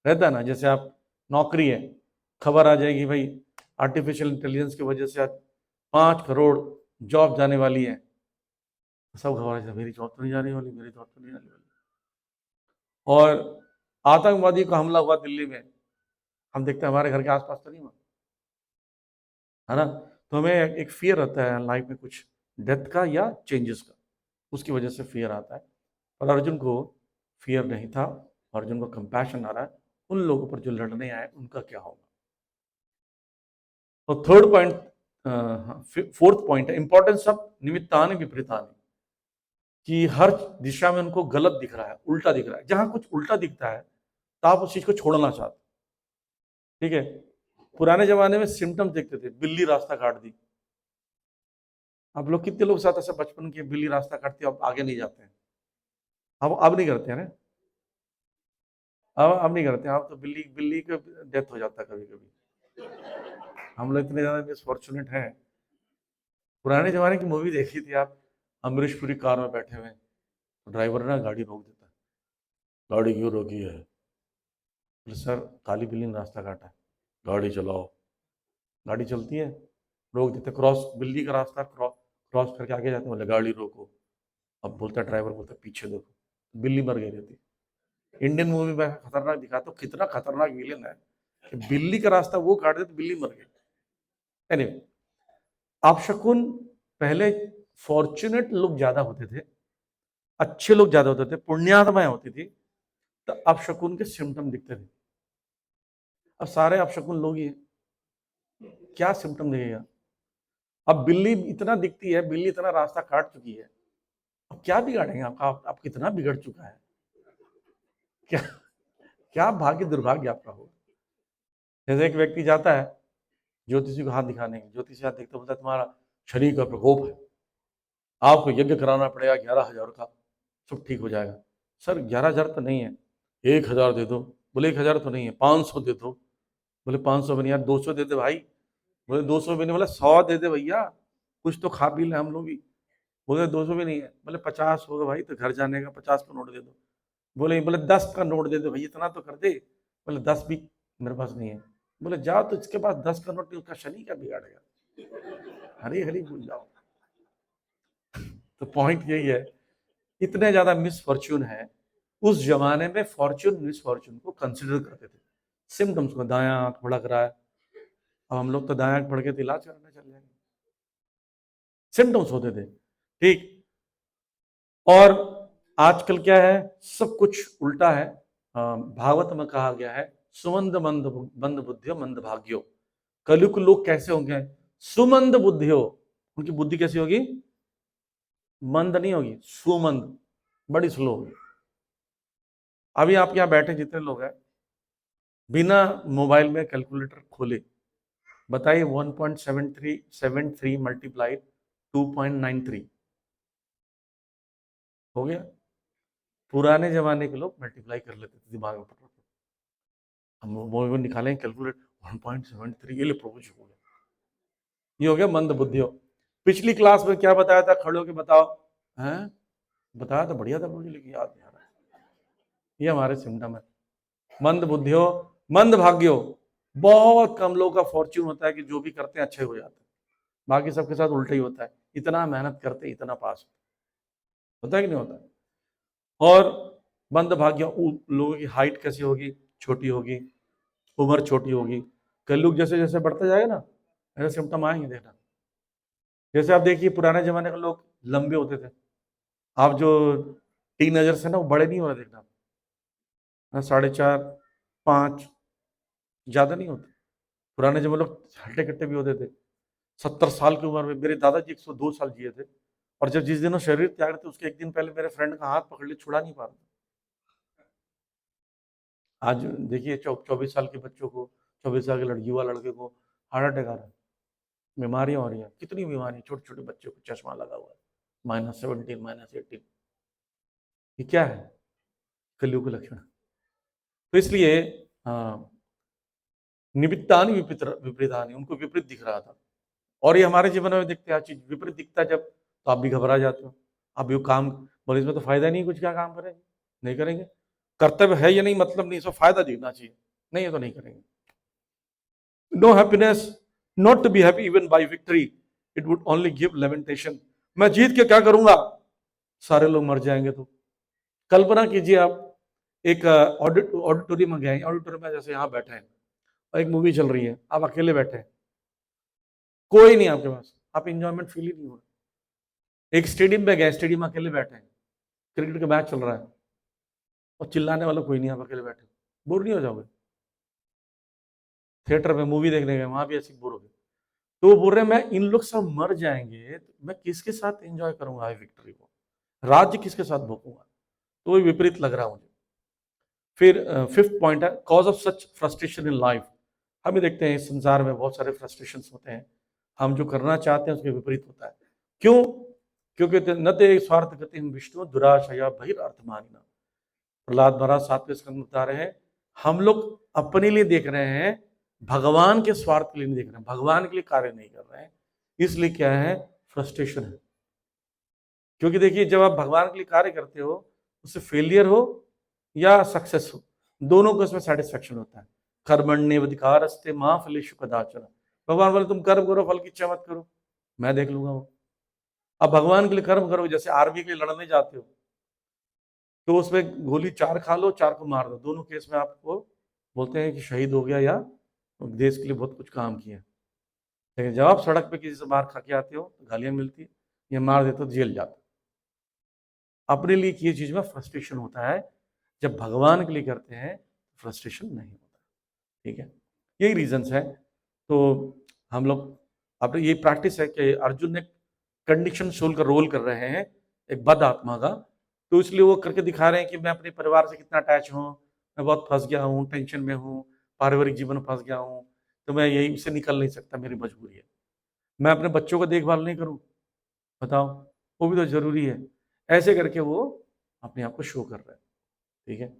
है ना। जैसे आप नौकरी है, खबर आ जाएगी भाई आर्टिफिशियल इंटेलिजेंस की वजह से आज 5 करोड़ जॉब जाने वाली है, सब खबर है मेरी जॉब तो नहीं जाने वाली, मेरी जॉब तो नहीं जाने वाली। और आतंकवादी का हमला हुआ दिल्ली में, हम देखते हैं हमारे घर के आसपास तो नहीं हुआ, है ना। तो हमें एक फियर रहता है लाइफ में कुछ डेथ का या चेंजेस का, उसकी वजह से फियर आता है। और अर्जुन को फियर नहीं था, अर्जुन को कंपैशन आ रहा है उन लोगों पर जो लड़ने आए, उनका क्या होगा। और थर्ड पॉइंट, फोर्थ पॉइंट है इंपॉर्टेंस ऑफ निमित्तानि विपरीतानि, कि हर दिशा में उनको गलत दिख रहा है, उल्टा दिख रहा है। जहां कुछ उल्टा दिखता है तो आप उस चीज को छोड़ना चाहते, ठीक है। पुराने जमाने में सिम्टम्स देखते थे, बिल्ली रास्ता काट दी। आप लोग कितने लोग साथ ऐसे बचपन के, बिल्ली रास्ता काटती है अब आगे नहीं जाते हैं, अब नहीं करते हैं ना, अब नहीं करते हैं। अब तो बिल्ली बिल्ली का डेथ हो जाता है कभी कभी। हम लोग इतने ज्यादा मिसफॉर्चुनेट हैं। पुराने जमाने की मूवी देखी थी आप, अमरीश पुरी कार में बैठे हुए, तो ड्राइवर ना गाड़ी रोक देता है, गाड़ी क्यों रोकी है, बोले सर काली बिल्ली ने रास्ता काटा है, गाड़ी चलाओ। गाड़ी चलती है, रोक देते, क्रॉस बिल्ली का रास्ता क्रॉस करके आगे जाते हैं, बोले गाड़ी रोको। अब बोलता है ड्राइवर, बोलता है पीछे देखो, बिल्ली मर गई रहती। इंडियन मूवी में खतरनाक दिखा, तो कितना खतरनाक विलेन है कि बिल्ली का रास्ता वो काट दे तो बिल्ली मर गई। एनीवे, आप शकुन पहले फॉर्चुनेट लोग ज्यादा होते थे, अच्छे लोग ज्यादा होते थे, पुण्यात्माएं होती थी, तो अब शकुन के सिम्टम दिखते थे। अब सारे अब शकुन लोग ही, क्या सिम्टम दिखेगा। अब बिल्ली इतना दिखती है, बिल्ली इतना रास्ता काट चुकी है, अब क्या बिगाड़ेंगे आपका, आप कितना बिगड़ चुका है, क्या क्या भाग्य दुर्भाग्य आपका होगा। जैसे एक व्यक्ति जाता है ज्योतिषी को हाथ दिखाने, ज्योतिषी हाथ देखते बोलता है तुम्हारा शरीर का प्रकोप है, आपको यज्ञ कराना पड़ेगा 11,000 का, सब ठीक हो जाएगा। सर 11,000 तो नहीं है, 1,000 दे दो। बोले 1,000 तो नहीं है, 500 दे दो। बोले 500 भी नहीं यार, 200 दे दे भाई। बोले 200 भी नहीं, बोले 100 दे दे भैया, कुछ तो खा पी ले हम लोग भी। बोले 200 भी नहीं है, बोले 50 होगा भाई तो घर जाने का 50 का नोट दे दो। बोले 10 का नोट दे दो भाई, इतना तो कर दे। बोले 10 भी मेरे पास नहीं है। बोले जाओ, तो इसके पास 10 का नोट नहीं, उसका शनि क्या बिगाड़ेगा, हरी हरी भूल जाओ। तो पॉइंट यही है, इतने ज्यादा मिसफॉर्च्यून है। उस जमाने में फॉर्च्यून मिसफॉर्च्यून को कंसिडर करते थे, सिम्टम्स को, दायां आंख भड़क रहा है, अब हम लोग तो दायां आंख भड़के तो इलाज करने चल जाएंगे, सिम्टम्स होते थे, ठीक। और आजकल क्या है, सब कुछ उल्टा है। भागवत में कहा गया है सुमंद मंद मंद बुद्धियो मंद भाग्यो, कलयुग लोग कैसे होंगे, सुमंद बुद्धियो, उनकी बुद्धि कैसी होगी, मंद नहीं होगी, सुमंद, बड़ी स्लो होगी। अभी आप यहाँ बैठे जितने लोग हैं, बिना मोबाइल में कैलकुलेटर खोले बताइए 1.73 मल्टीप्लाइड 2.93 हो गया। पुराने जमाने के लोग मल्टीप्लाई कर लेते थे दिमाग में, हम मोबाइल निकालेंगे कैलकुलेट 1.73, ये ले प्रभु जी हो गया, ये हो गया मंद बुद्धि हो। पिछली क्लास में क्या बताया था, खड़े होके बताओ, हैं बताया तो बढ़िया था मुझे, लेकिन याद नहीं आ रहा। ये हमारे सिम्टम है, मंद बुद्धि हो, मंद भाग्य हो। बहुत कम लोगों का फॉर्च्यून होता है कि जो भी करते हैं अच्छे हो जाते हैं, बाकी सबके साथ उल्टा ही होता है, इतना मेहनत करते इतना पास होता है कि नहीं होता। और मंद भाग्य लोगों की हाइट कैसी होगी, छोटी होगी, उम्र छोटी होगी। कलयुग जैसे जैसे बढ़ता जाएगा ना, ऐसे सिम्टम आएंगे देखना। जैसे आप देखिए पुराने जमाने के लोग लंबे होते थे, आप जो टीनेजर्स है ना वो बड़े नहीं हो रहे, देखना 4.5 5, ज्यादा नहीं होते। पुराने जब लोग हट्टे कट्टे भी होते थे, 70 साल की उम्र में मेरे दादाजी 102 साल जिए थे। और जब जिस दिन वो शरीर त्याग थे उसके एक दिन पहले मेरे फ्रेंड का हाथ पकड़ लिया, छुड़ा नहीं पा रहा। आज देखिए 24 साल के बच्चों को, 24 साल के लड़की युवा लड़के को हार्ट अटैक आ रहा है, बीमारियां हो रही हैं, कितनी बीमारी, छोटे छोटे बच्चों को चश्मा लगा हुआ है, -17 -18। ये क्या है? कलयुग के लक्षण। तो इसलिए हाँ, निमित्तानि विपरीतानि, उनको विपरीत दिख रहा था। और ये हमारे जीवन में दिखते हैं, चीज विपरीत दिखता है जब, तो आप भी घबरा जाते हो। आप ये काम बोले इसमें तो फायदा नहीं, कुछ क्या काम करेंगे, नहीं करेंगे। कर्तव्य है या नहीं मतलब नहीं, इसमें फायदा दिखना चाहिए, नहीं है तो नहीं करेंगे। No happiness, not to be happy even by victory, it would only give lamentation. मैं जीत के क्या करूंगा, सारे लोग मर जाएंगे। तो कल्पना कीजिए आप एक ऑडिटोरियम में गए, ऑडिटोरियम में जैसे यहाँ बैठे हैं और एक मूवी चल रही है, आप अकेले बैठे हैं, कोई नहीं आपके पास, आप इंजॉयमेंट फील ही नहीं हो रहा। एक स्टेडियम में गए, स्टेडियम में अकेले बैठे हैं, क्रिकेट का मैच चल रहा है और चिल्लाने वाला कोई नहीं, आप अकेले बैठे, बोर नहीं हो जाओगे? थिएटर में मूवी देखने गए, वहां भी ऐसे बोर हो गए। तो वो बोल रहे हैं मैं इन लोग सब मर जाएंगे तो मैं किसके साथ एंजॉय करूंगा विक्ट्री को, राज्य किसके साथ भोगूंगा? तो वो विपरीत लग रहा है मुझे। फिर फिफ्थ पॉइंट है cause of such frustration in life. हम ही देखते हैं इस संसार में बहुत सारे फ्रस्ट्रेशन होते हैं, हम जो करना चाहते हैं उसके विपरीत होता है। क्यों? क्योंकि न ते स्वार्थ गति विष्णु दुराशया बहिर्अर्थमानिना। प्रहलाद महाराज 7वें स्कंद में बता रहे हैं, हम लोग अपने लिए देख रहे हैं, भगवान के स्वार्थ के लिए नहीं देख रहे हैं, भगवान के लिए कार्य नहीं कर रहे हैं, इसलिए क्या है, फ्रस्ट्रेशन है। क्योंकि देखिए जब आप भगवान के लिए कार्य करते हो, उससे फेलियर हो या सक्सेस हो, दोनों को इसमें सेटिस्फेक्शन होता है। कर्मण्येवाधिकारस्ते मां फलेषु कदाचन। भगवान बोले तुम कर्म करो, फल की इच्छा मत करो, मैं देख लूंगा वो। अब भगवान के लिए कर्म करो, जैसे आर्मी के लिए लड़ने जाते हो तो उसमें गोली 4 खा लो, 4 को मार दो, दोनों केस में आपको बोलते हैं कि शहीद हो गया या देश के लिए बहुत कुछ काम किया। लेकिन जब आप सड़क पे किसी से मार खा के आते हो तो गालियां मिलती है, या मार देते हो तो जेल जाते हो। अपने लिए किए चीज में फ्रस्ट्रेशन होता है, जब भगवान के लिए करते हैं फ्रस्ट्रेशन नहीं होता। ठीक है, यही रीजंस है। तो हम लोग अब ये प्रैक्टिस है कि अर्जुन ने कंडीशन सोल का रोल कर रहे हैं एक बद आत्मा का, तो इसलिए वो करके दिखा रहे हैं कि मैं अपने परिवार से कितना अटैच हूँ, मैं बहुत फंस गया हूँ, टेंशन में हूँ, पारिवारिक जीवन में फंस गया हूँ, तो मैं यही से निकल नहीं सकता, मेरी मजबूरी है। मैं अपने बच्चों का देखभाल नहीं करूँ, बताओ, वो भी तो जरूरी है। ऐसे करके वो अपने आप को शो कर रहे हैं। ठीक है,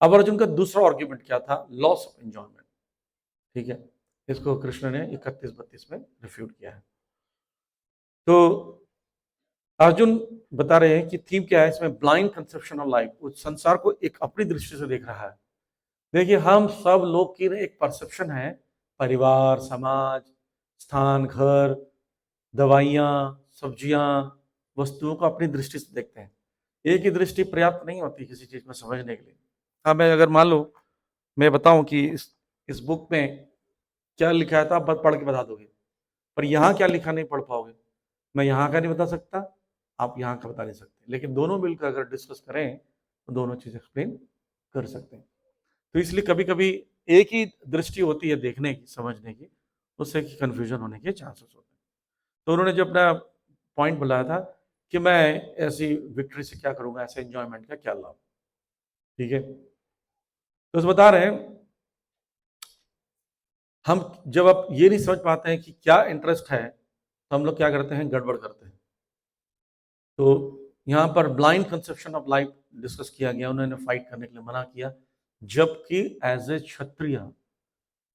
अब अर्जुन का दूसरा आर्ग्यूमेंट क्या था, लॉस ऑफ एंजॉयमेंट। ठीक है, इसको कृष्ण ने 31-32 में रिफ्यूट किया है। तो अर्जुन बता रहे हैं कि थीम क्या है इसमें, ब्लाइंड कंसेप्शन ऑफ लाइफ। उस संसार को एक अपनी दृष्टि से देख रहा है। देखिए हम सब लोग की एक परसेप्शन है, परिवार, समाज, स्थान, घर, दवाइयाँ, सब्जियाँ, वस्तुओं को अपनी दृष्टि से देखते हैं। एक ही दृष्टि पर्याप्त नहीं होती किसी चीज में समझने के लिए। हाँ, मैं अगर मान लो मैं बताऊं कि इस बुक में क्या लिखा है तो आप पढ़ के बता दोगे, पर यहाँ क्या लिखा नहीं पढ़ पाओगे। मैं यहाँ का नहीं बता सकता, आप यहाँ का बता नहीं सकते, लेकिन दोनों मिलकर अगर डिस्कस करें तो दोनों चीज एक्सप्लेन कर सकते हैं। तो इसलिए कभी कभी एक ही दृष्टि होती है देखने की, समझने की, उससे कंफ्यूजन होने के चांसेस होते हैं। तो उन्होंने जो अपना पॉइंट बुलाया था कि मैं ऐसी विक्ट्री से क्या करूंगा, ऐसे एंजॉयमेंट का क्या लाभ। ठीक है, तो उस बता रहे हैं हम जब आप ये नहीं समझ पाते हैं कि क्या इंटरेस्ट है, तो हम लोग क्या करते हैं, गड़बड़ करते हैं। तो यहाँ पर blind conception of life discuss किया गया, उन्होंने फाइट करने के लिए मना किया। जबकि एज ए क्षत्रिय,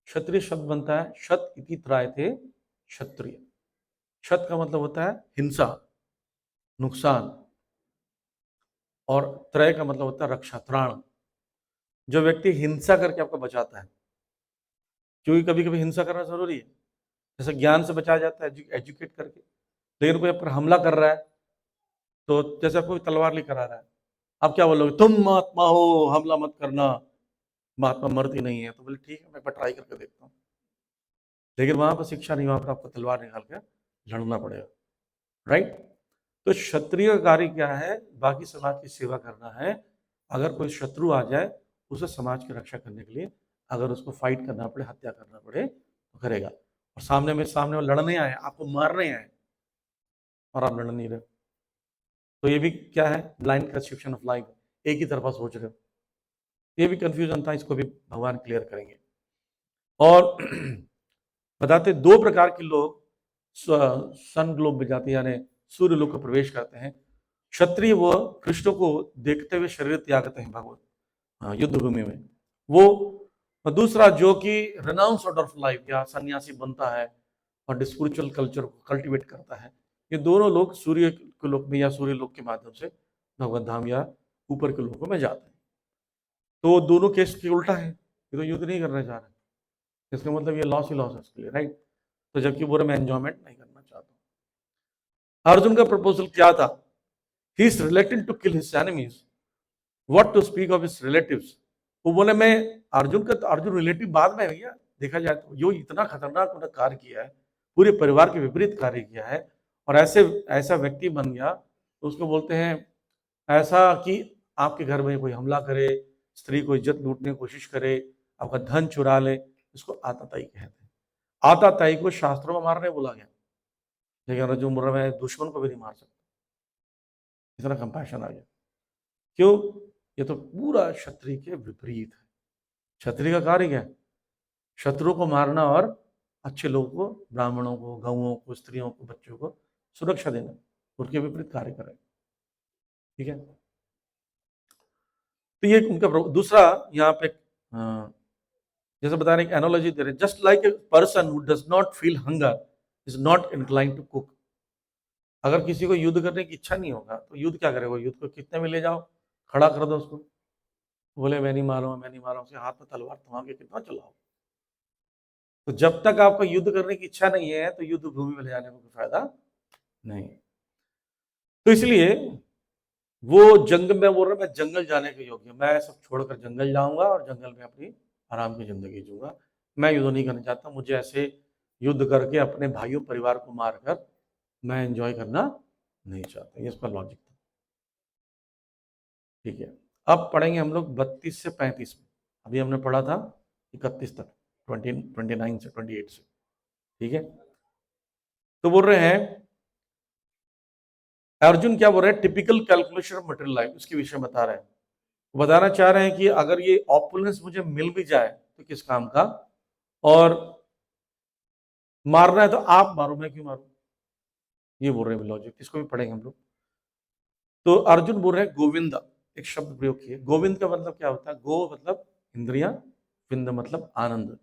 क्षत्रिय शब्द बनता है शत इति त्रायते क्षत्रिय। क्षत का मतलब होता है हिंसा, नुकसान, और त्रय का मतलब होता है रक्षा, त्राण। जो व्यक्ति हिंसा करके आपको बचाता है, क्योंकि कभी कभी हिंसा करना जरूरी है, जैसे ज्ञान से बचाया जाता है एजुकेट करके। लेकिन कोई आप पर हमला कर रहा है, तो जैसे कोई तलवार लेकर आ रहा है, आप क्या बोलोगे, तुम महात्मा हो, हमला मत करना, महात्मा मरती नहीं है। तो बोले ठीक है, मैं एक बार ट्राई करके देखता हूँ। लेकिन वहां पर शिक्षा नहीं, वहां पर आपको तलवार निकाल कर लड़ना पड़ेगा। राइट? तो क्षत्रिय का कार्य क्या है, बाकी समाज की सेवा करना है। अगर कोई शत्रु आ जाए उसे समाज की रक्षा करने के लिए अगर उसको फाइट करना पड़े, हत्या करना पड़े तो करेगा। और सामने वो लड़ने आए, आपको मारने आए और आप लड़ नहीं रहे, तो ये भी क्या है, ब्लाइंड कंसेप्शन ऑफ लाइफ, एक ही तरफा सोच रहे हो। ये भी कंफ्यूजन था, इसको भी भगवान क्लियर करेंगे। और बताते 2 प्रकार के लोग सन ग्लोब में जाते हैं, यानी सूर्य लोक को प्रवेश करते हैं। क्षत्रिय वो कृष्ण को देखते हुए शरीर त्यागते हैं भगवत युद्ध भूमि में वो, और दूसरा जो कि रेनाउंस ऑर्डर ऑफ लाइफ या सन्यासी बनता है और स्पिरिचुअल कल्चर को कल्टीवेट करता है, ये दोनों लोग सूर्य के लोक में या सूर्य लोक के माध्यम से भगवत धाम या ऊपर के लोकों में जाते हैं। तो दोनों केस के उल्टा है, ये तो युद्ध नहीं करना चाह रहे, इसका मतलब ये लॉस ही लॉस है उसके लिए, राइट। तो जबकि बोले मैं एंजॉयमेंट नहीं करना चाहता हूं। अर्जुन का प्रपोजल क्या था, he is related to kill his enemies, what to speak of his relatives. वो बोले मैं अर्जुन रिलेटिव बाद में भैया, देखा जाए तो जो इतना खतरनाक उन्होंने कार्य किया है, पूरे परिवार के विपरीत कार्य किया है, और ऐसा व्यक्ति बन गया, तो उसको बोलते हैं ऐसा कि आपके घर में कोई हमला करे, स्त्री को इज्जत लूटने की कोशिश करे, आपका धन चुरा ले, इसको आताताई कहते हैं। आताताई को शास्त्रों में मारने बोला गया, लेकिन अर्जुन बोल रहा है दुश्मन को भी नहीं मार सकता, इतना कंपैशन आ गया। क्यों, ये तो पूरा क्षत्रिय के विपरीत है। क्षत्रिय का कार्य क्या है, शत्रुओं को मारना और अच्छे लोगों को, ब्राह्मणों को, गौओं को, स्त्रियों को, बच्चों को सुरक्षा देना, उसके विपरीत कार्य करें, ठीक है। तो ये उनका दूसरा यहाँ पे जैसे बता रहे हैं, एनालॉजी दे रहे हैं, just like a person who does not feel hunger is not inclined to cook. अगर किसी को युद्ध करने की इच्छा नहीं होगा तो युद्ध क्या करेगा, युद्ध को कितने में ले जाओ, खड़ा कर दो उसको, बोले मैं नहीं मारूंगा, मैं नहीं मारूंगा, उसके हाथ में तलवार थमा के कितना चलाओ। तो जब तक आपको युद्ध करने की इच्छा नहीं है तो युद्ध भूमि में ले जाने में कोई फायदा नहीं। तो इसलिए वो जंगल में बोल रहा, मैं जंगल जाने के योग्य, मैं सब छोड़कर जंगल जाऊंगा और जंगल में अपनी आराम की जिंदगी जीऊंगा, मैं युद्ध नहीं करना चाहता, मुझे ऐसे युद्ध करके अपने भाइयों परिवार को मारकर मैं एंजॉय करना नहीं चाहता। ये इसका लॉजिक था, ठीक है। अब पढ़ेंगे हम लोग 32 से 35 में, अभी हमने पढ़ा था 31 तक, 29 से 28 से, ठीक है। तो बोल रहे हैं अर्जुन क्या बोल रहे हैं, typical calculation of material life, उसके विषय में बता रहे हैं। बताना चाह रहे हैं कि अगर ये ऑपुलेंस मुझे मिल भी जाए तो किस काम का, और मारना है तो आप मारो, मैं क्यों मारूं, ये बोल रहे हैं लॉजिक, इसको भी पढ़ेंगे हम लोग। तो अर्जुन बोल रहे हैं गोविंद, एक शब्द प्रयोग किए, गोविंद का मतलब क्या होता है, गो मतलब इंद्रिया, विंद मतलब आनंद।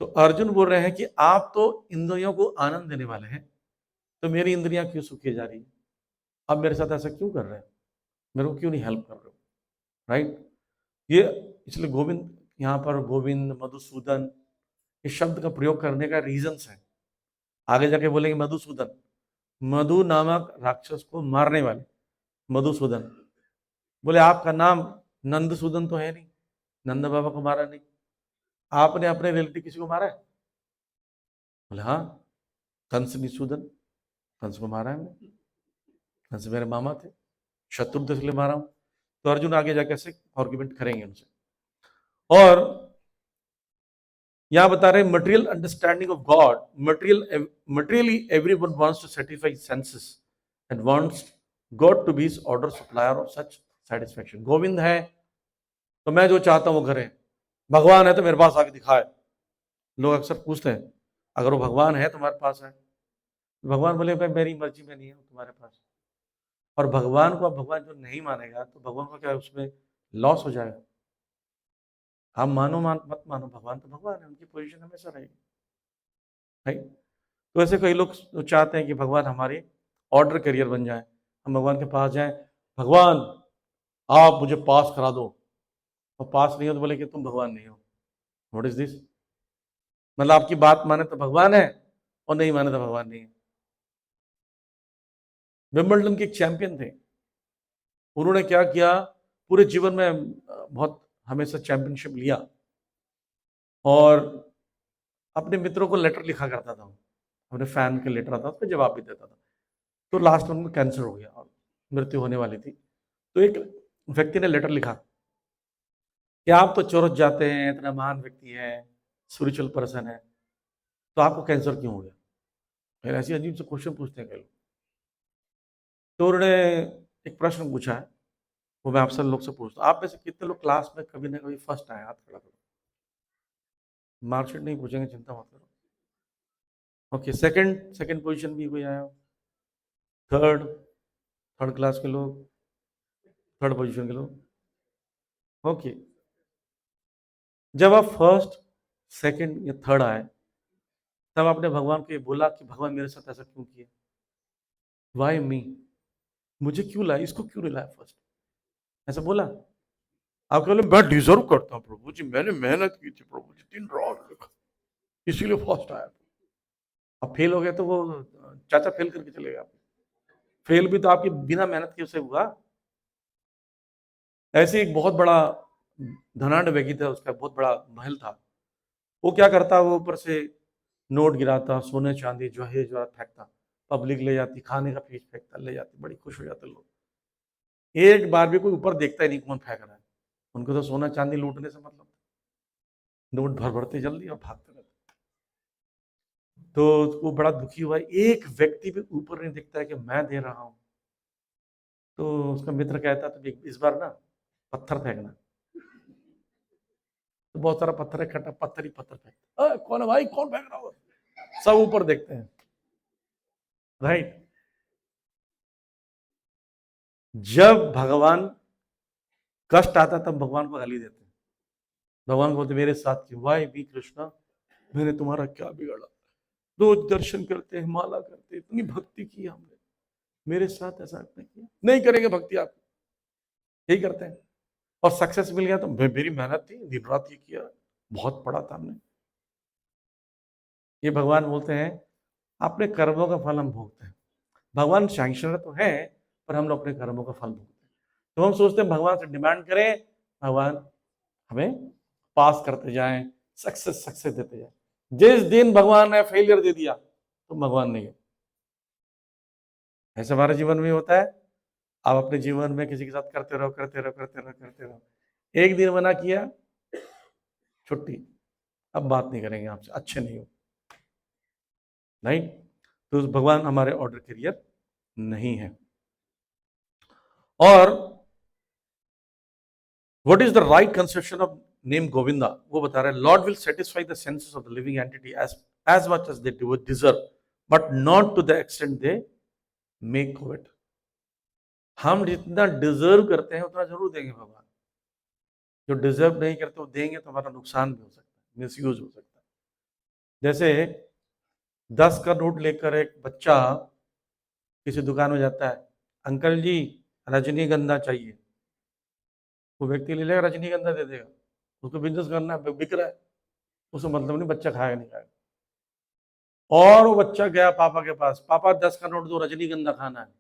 तो अर्जुन बोल रहे हैं कि आप तो इंद्रियों को आनंद देने वाले हैं, तो मेरी इंद्रियां क्यों सुखी जा रही है, आप मेरे साथ ऐसा क्यों कर रहे हैं, मेरे को क्यों नहीं हेल्प कर रहे हो, राइट। ये इसलिए गोविंद, यहाँ पर गोविंद, मधुसूदन, इस शब्द का प्रयोग करने का रीजंस है, आगे जाके बोलेंगे मधुसूदन, मधु नामक राक्षस को मारने वाले मधुसूदन। बोले आपका नाम नंदसूदन तो है नहीं, नंद बाबा को मारा नहीं, आपने अपने रिलेटिव किसी को मारा है, बोले हाँ, कंस निसूदन, कंस को मारा है हमने, कंस मेरे मामा थे, शत्रुघ्न इसलिए मारा हूं। तो अर्जुन आगे जाके ऐसे आर्ग्यूमेंट करेंगे उनसे। और यहां बता रहे हैं material understanding of God, materially everyone wants to satisfy senses and wants God to be his order supplier of such satisfaction. Govind है तो मैं जो चाहता हूं वो करे, भगवान है तो मेरे पास आके दिखाए। लोग अक्सर पूछते हैं अगर वो भगवान है तुम्हारे पास है, भगवान बोले भाई मेरी मर्जी में नहीं है तुम्हारे पास, और भगवान को, अब भगवान जो नहीं मानेगा तो भगवान को क्या उसमें लॉस हो जाएगा। आप मानो मत मानो, भगवान तो भगवान है, उनकी पोजीशन हमेशा रहेगी, राइट। तो ऐसे कई लोग चाहते हैं कि भगवान हमारी ऑर्डर करियर बन जाए, हम भगवान के पास जाएं, भगवान आप मुझे पास करा दो, और पास नहीं हो तो बोले कि तुम भगवान नहीं हो। व्हाट इज दिस, मतलब आपकी बात माने तो भगवान है और नहीं माने तो भगवान नहीं है। विंबलडन के एक चैंपियन थे, उन्होंने क्या किया, पूरे जीवन में बहुत हमेशा चैंपियनशिप लिया और अपने मित्रों को लेटर लिखा करता था, अपने फैन के लेटर आता उसका जवाब भी देता था। तो लास्ट में उनको कैंसर हो गया और मृत्यु होने वाली थी। तो एक व्यक्ति ने लेटर लिखा कि आप तो चौरस जाते हैं, इतना महान व्यक्ति है, स्पिरिचुअल पर्सन है, तो आपको कैंसर क्यों हो गया? फिर ऐसी अजीब से क्वेश्चन पूछते हैं कई लोग। तो उन्होंने एक प्रश्न पूछा है, वो मैं आपसे लोग से पूछता हूँ, आप में से कितने लोग क्लास में कभी ना कभी फर्स्ट आए? हाथ खड़ा करो। मार्कशीट नहीं पूछेंगे, चिंता मत करो। ओके, सेकंड सेकंड पोजीशन भी कोई आया? थर्ड, थर्ड क्लास के लोग, थर्ड पोजीशन के लोग। ओके, जब आप फर्स्ट, सेकंड या थर्ड आए, तब आपने भगवान को ये बोला कि भगवान मेरे साथ ऐसा क्यों किया? Why me? मुझे क्यों लाया, इसको क्यों नहीं लाया फर्स्ट? ऐसा बोला? आप कहले मैं डिजर्व करता हूँ प्रभु जी, मैंने मेहनत की थी प्रभु जी, दिन रात, इसीलिए फर्स्ट आया। अब फेल हो गए तो वो चाचा फेल करके चलेगा। फेल भी तो आपकी बिना मेहनत के उसे हुआ। ऐसे एक बहुत बड़ा धनाढ़ व्यक्ति था, उसका बहुत बड़ा महल था। वो क्या करता, वो ऊपर से नोट गिराता, सोने चांदी जो है जो फेंकता, पब्लिक ले जाती, खाने का फीस फेंकता, ले जाती, बड़ी खुश हो जाते लोग। एक बार भी कोई ऊपर देखता ही नहीं कौन फेंक रहा है, उनको तो सोना चांदी लूटने से मतलब, नोट भर भरते जल्दी और भागते रहते। तो वो बड़ा दुखी हुआ, एक व्यक्ति भी ऊपर नहीं दिखता है कि मैं दे रहा हूं। तो उसका मित्र कहता तो इस बार ना पत्थर फेंकना। तो बहुत सारा पत्थर इकट्ठा, पत्थर ही पत्थर फेंकता, कौन है भाई, कौन फेंक रहा हो? सब ऊपर देखते हैं, राइट। जब भगवान कष्ट आता तब भगवान को गाली देते हैं। भगवान को बोलते मेरे साथ क्यों, वाई बी कृष्णा, मैंने तुम्हारा क्या बिगाड़ा? रोज दर्शन करते हैं, माला करते हैं, इतनी भक्ति की हमने, मेरे साथ ऐसा नहीं किया। नहीं करेंगे भक्ति आप, यही करते हैं। और सक्सेस मिल गया तो मेरी मेहनत थी, दिन रात ये किया, बहुत पढ़ा था हमने। ये भगवान बोलते हैं अपने कर्मों का फल हम भोगते हैं। भगवान सैंक्शनर तो है, पर हम लोग अपने कर्मों का फल भोगते हैं। तो हम सोचते हैं भगवान से डिमांड करें, भगवान हमें पास करते जाएं, सक्सेस सक्सेस देते जाएं। जिस दिन भगवान ने फेलियर दे दिया तो भगवान नहीं है। ऐसा हमारे जीवन में होता है। आप अपने जीवन में किसी के साथ करते रहो करते रहो करते रहो करते रहो, एक दिन मना किया, छुट्टी, अब बात नहीं करेंगे आपसे, अच्छे नहीं हो, नहीं। तो भगवान हमारे ऑर्डर कैरियर नहीं है। और what is the right conception of name Govinda, वो बता रहे हैं Lord will satisfy the senses of the living entity as much as they deserve, but not to the extent they make it. हम जितना डिजर्व करते हैं उतना जरूर देंगे भगवान, जो डिजर्व नहीं करते वो देंगे तो हमारा नुकसान भी हो सकता है, मिसयूज हो सकता है। जैसे 10 का नोट लेकर एक बच्चा किसी दुकान में जाता है, अंकल जी रजनीगंधा चाहिए, वो व्यक्ति ले लेगा, रजनीगंधा दे देगा, उसको बिजनेस करना है, बिक रहा है, उसको मतलब नहीं बच्चा खाएगा नहीं खाएगा। और वो बच्चा गया पापा के पास, पापा 10 का नोट दो, रजनीगंधा खाना है,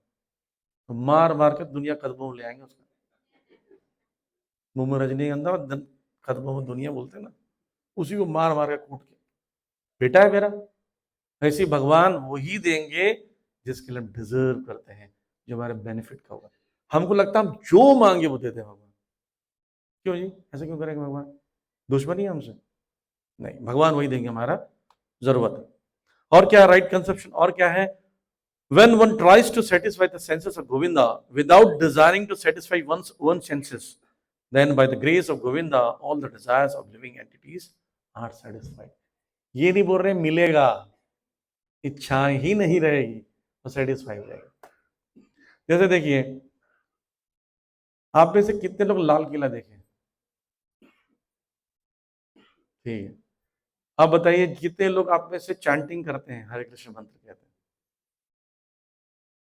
तो मार मार के दुनिया कदमों में ले आएंगे उसका, मुंह में रजनीगंधा और कदमों में दुनिया बोलते हैं ना, उसी को मार मार के कूट के, बेटा है मेरा। ऐसे भगवान वही देंगे जिसके लिए हम डिजर्व करते हैं, जो हमारे बेनिफिट का होगा। हमको लगता है हम जो मांगे वो देते हैं भगवान। क्यों जी, ऐसा क्यों करेंगे भगवान? दुश्मनी है हमसे? नहीं, भगवान वही देंगे हमारा जरूरत है। और क्या राइट कंसेप्शन, और क्या है? When one tries to satisfy the senses of Govinda without desiring to satisfy one's own senses, then by the grace of Govinda, all the desires of living entities are satisfied. ये नहीं बोल रहे मिलेगा, इच्छाएं ही नहीं रहेगी तो सेटिस्फाई हो जाएगा। जैसे देखिए, आप में से कितने लोग लाल किला देखे? ठीक है, अब बताइए कितने लोग आप में से चैंटिंग करते हैं, हरे कृष्ण मंत्र कहते हैं?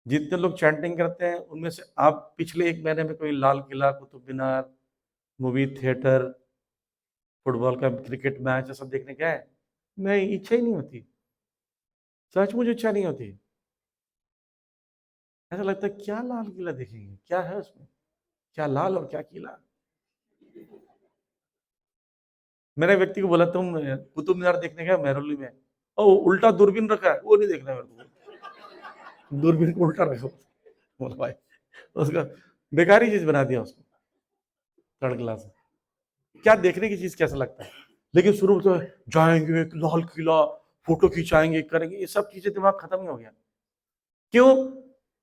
जितने लोग चैंटिंग करते हैं उनमें से आप पिछले एक महीने में कोई Lal Qila, Qutub Minar, movie theatre, football का क्रिकेट मैच सब देखने गए? नहीं, इच्छा ही नहीं होती, सच मुझे इच्छा नहीं होती। ऐसा लगता है क्या लाल किला देखेंगे, क्या है उसमें, क्या लाल और क्या किला। मैंने व्यक्ति को बोला तुम कुतुब मीनार देखने गए मेहरौली में, ओ उल्टा दूरबीन रखा है, वो नहीं देखना मेरे को, दूरबीन को उल्टा रखो। बोला भाई, उसका बेकारी चीज बना दिया उसको, थर्ड क्लास। क्या देखने की चीज कैसा लगता है, लेकिन शुरू में तो जाएंगे लाल किला, फोटो खिंचाएंगे, करेंगे, ये सब चीजें दिमाग खत्म ही हो गया। क्यों?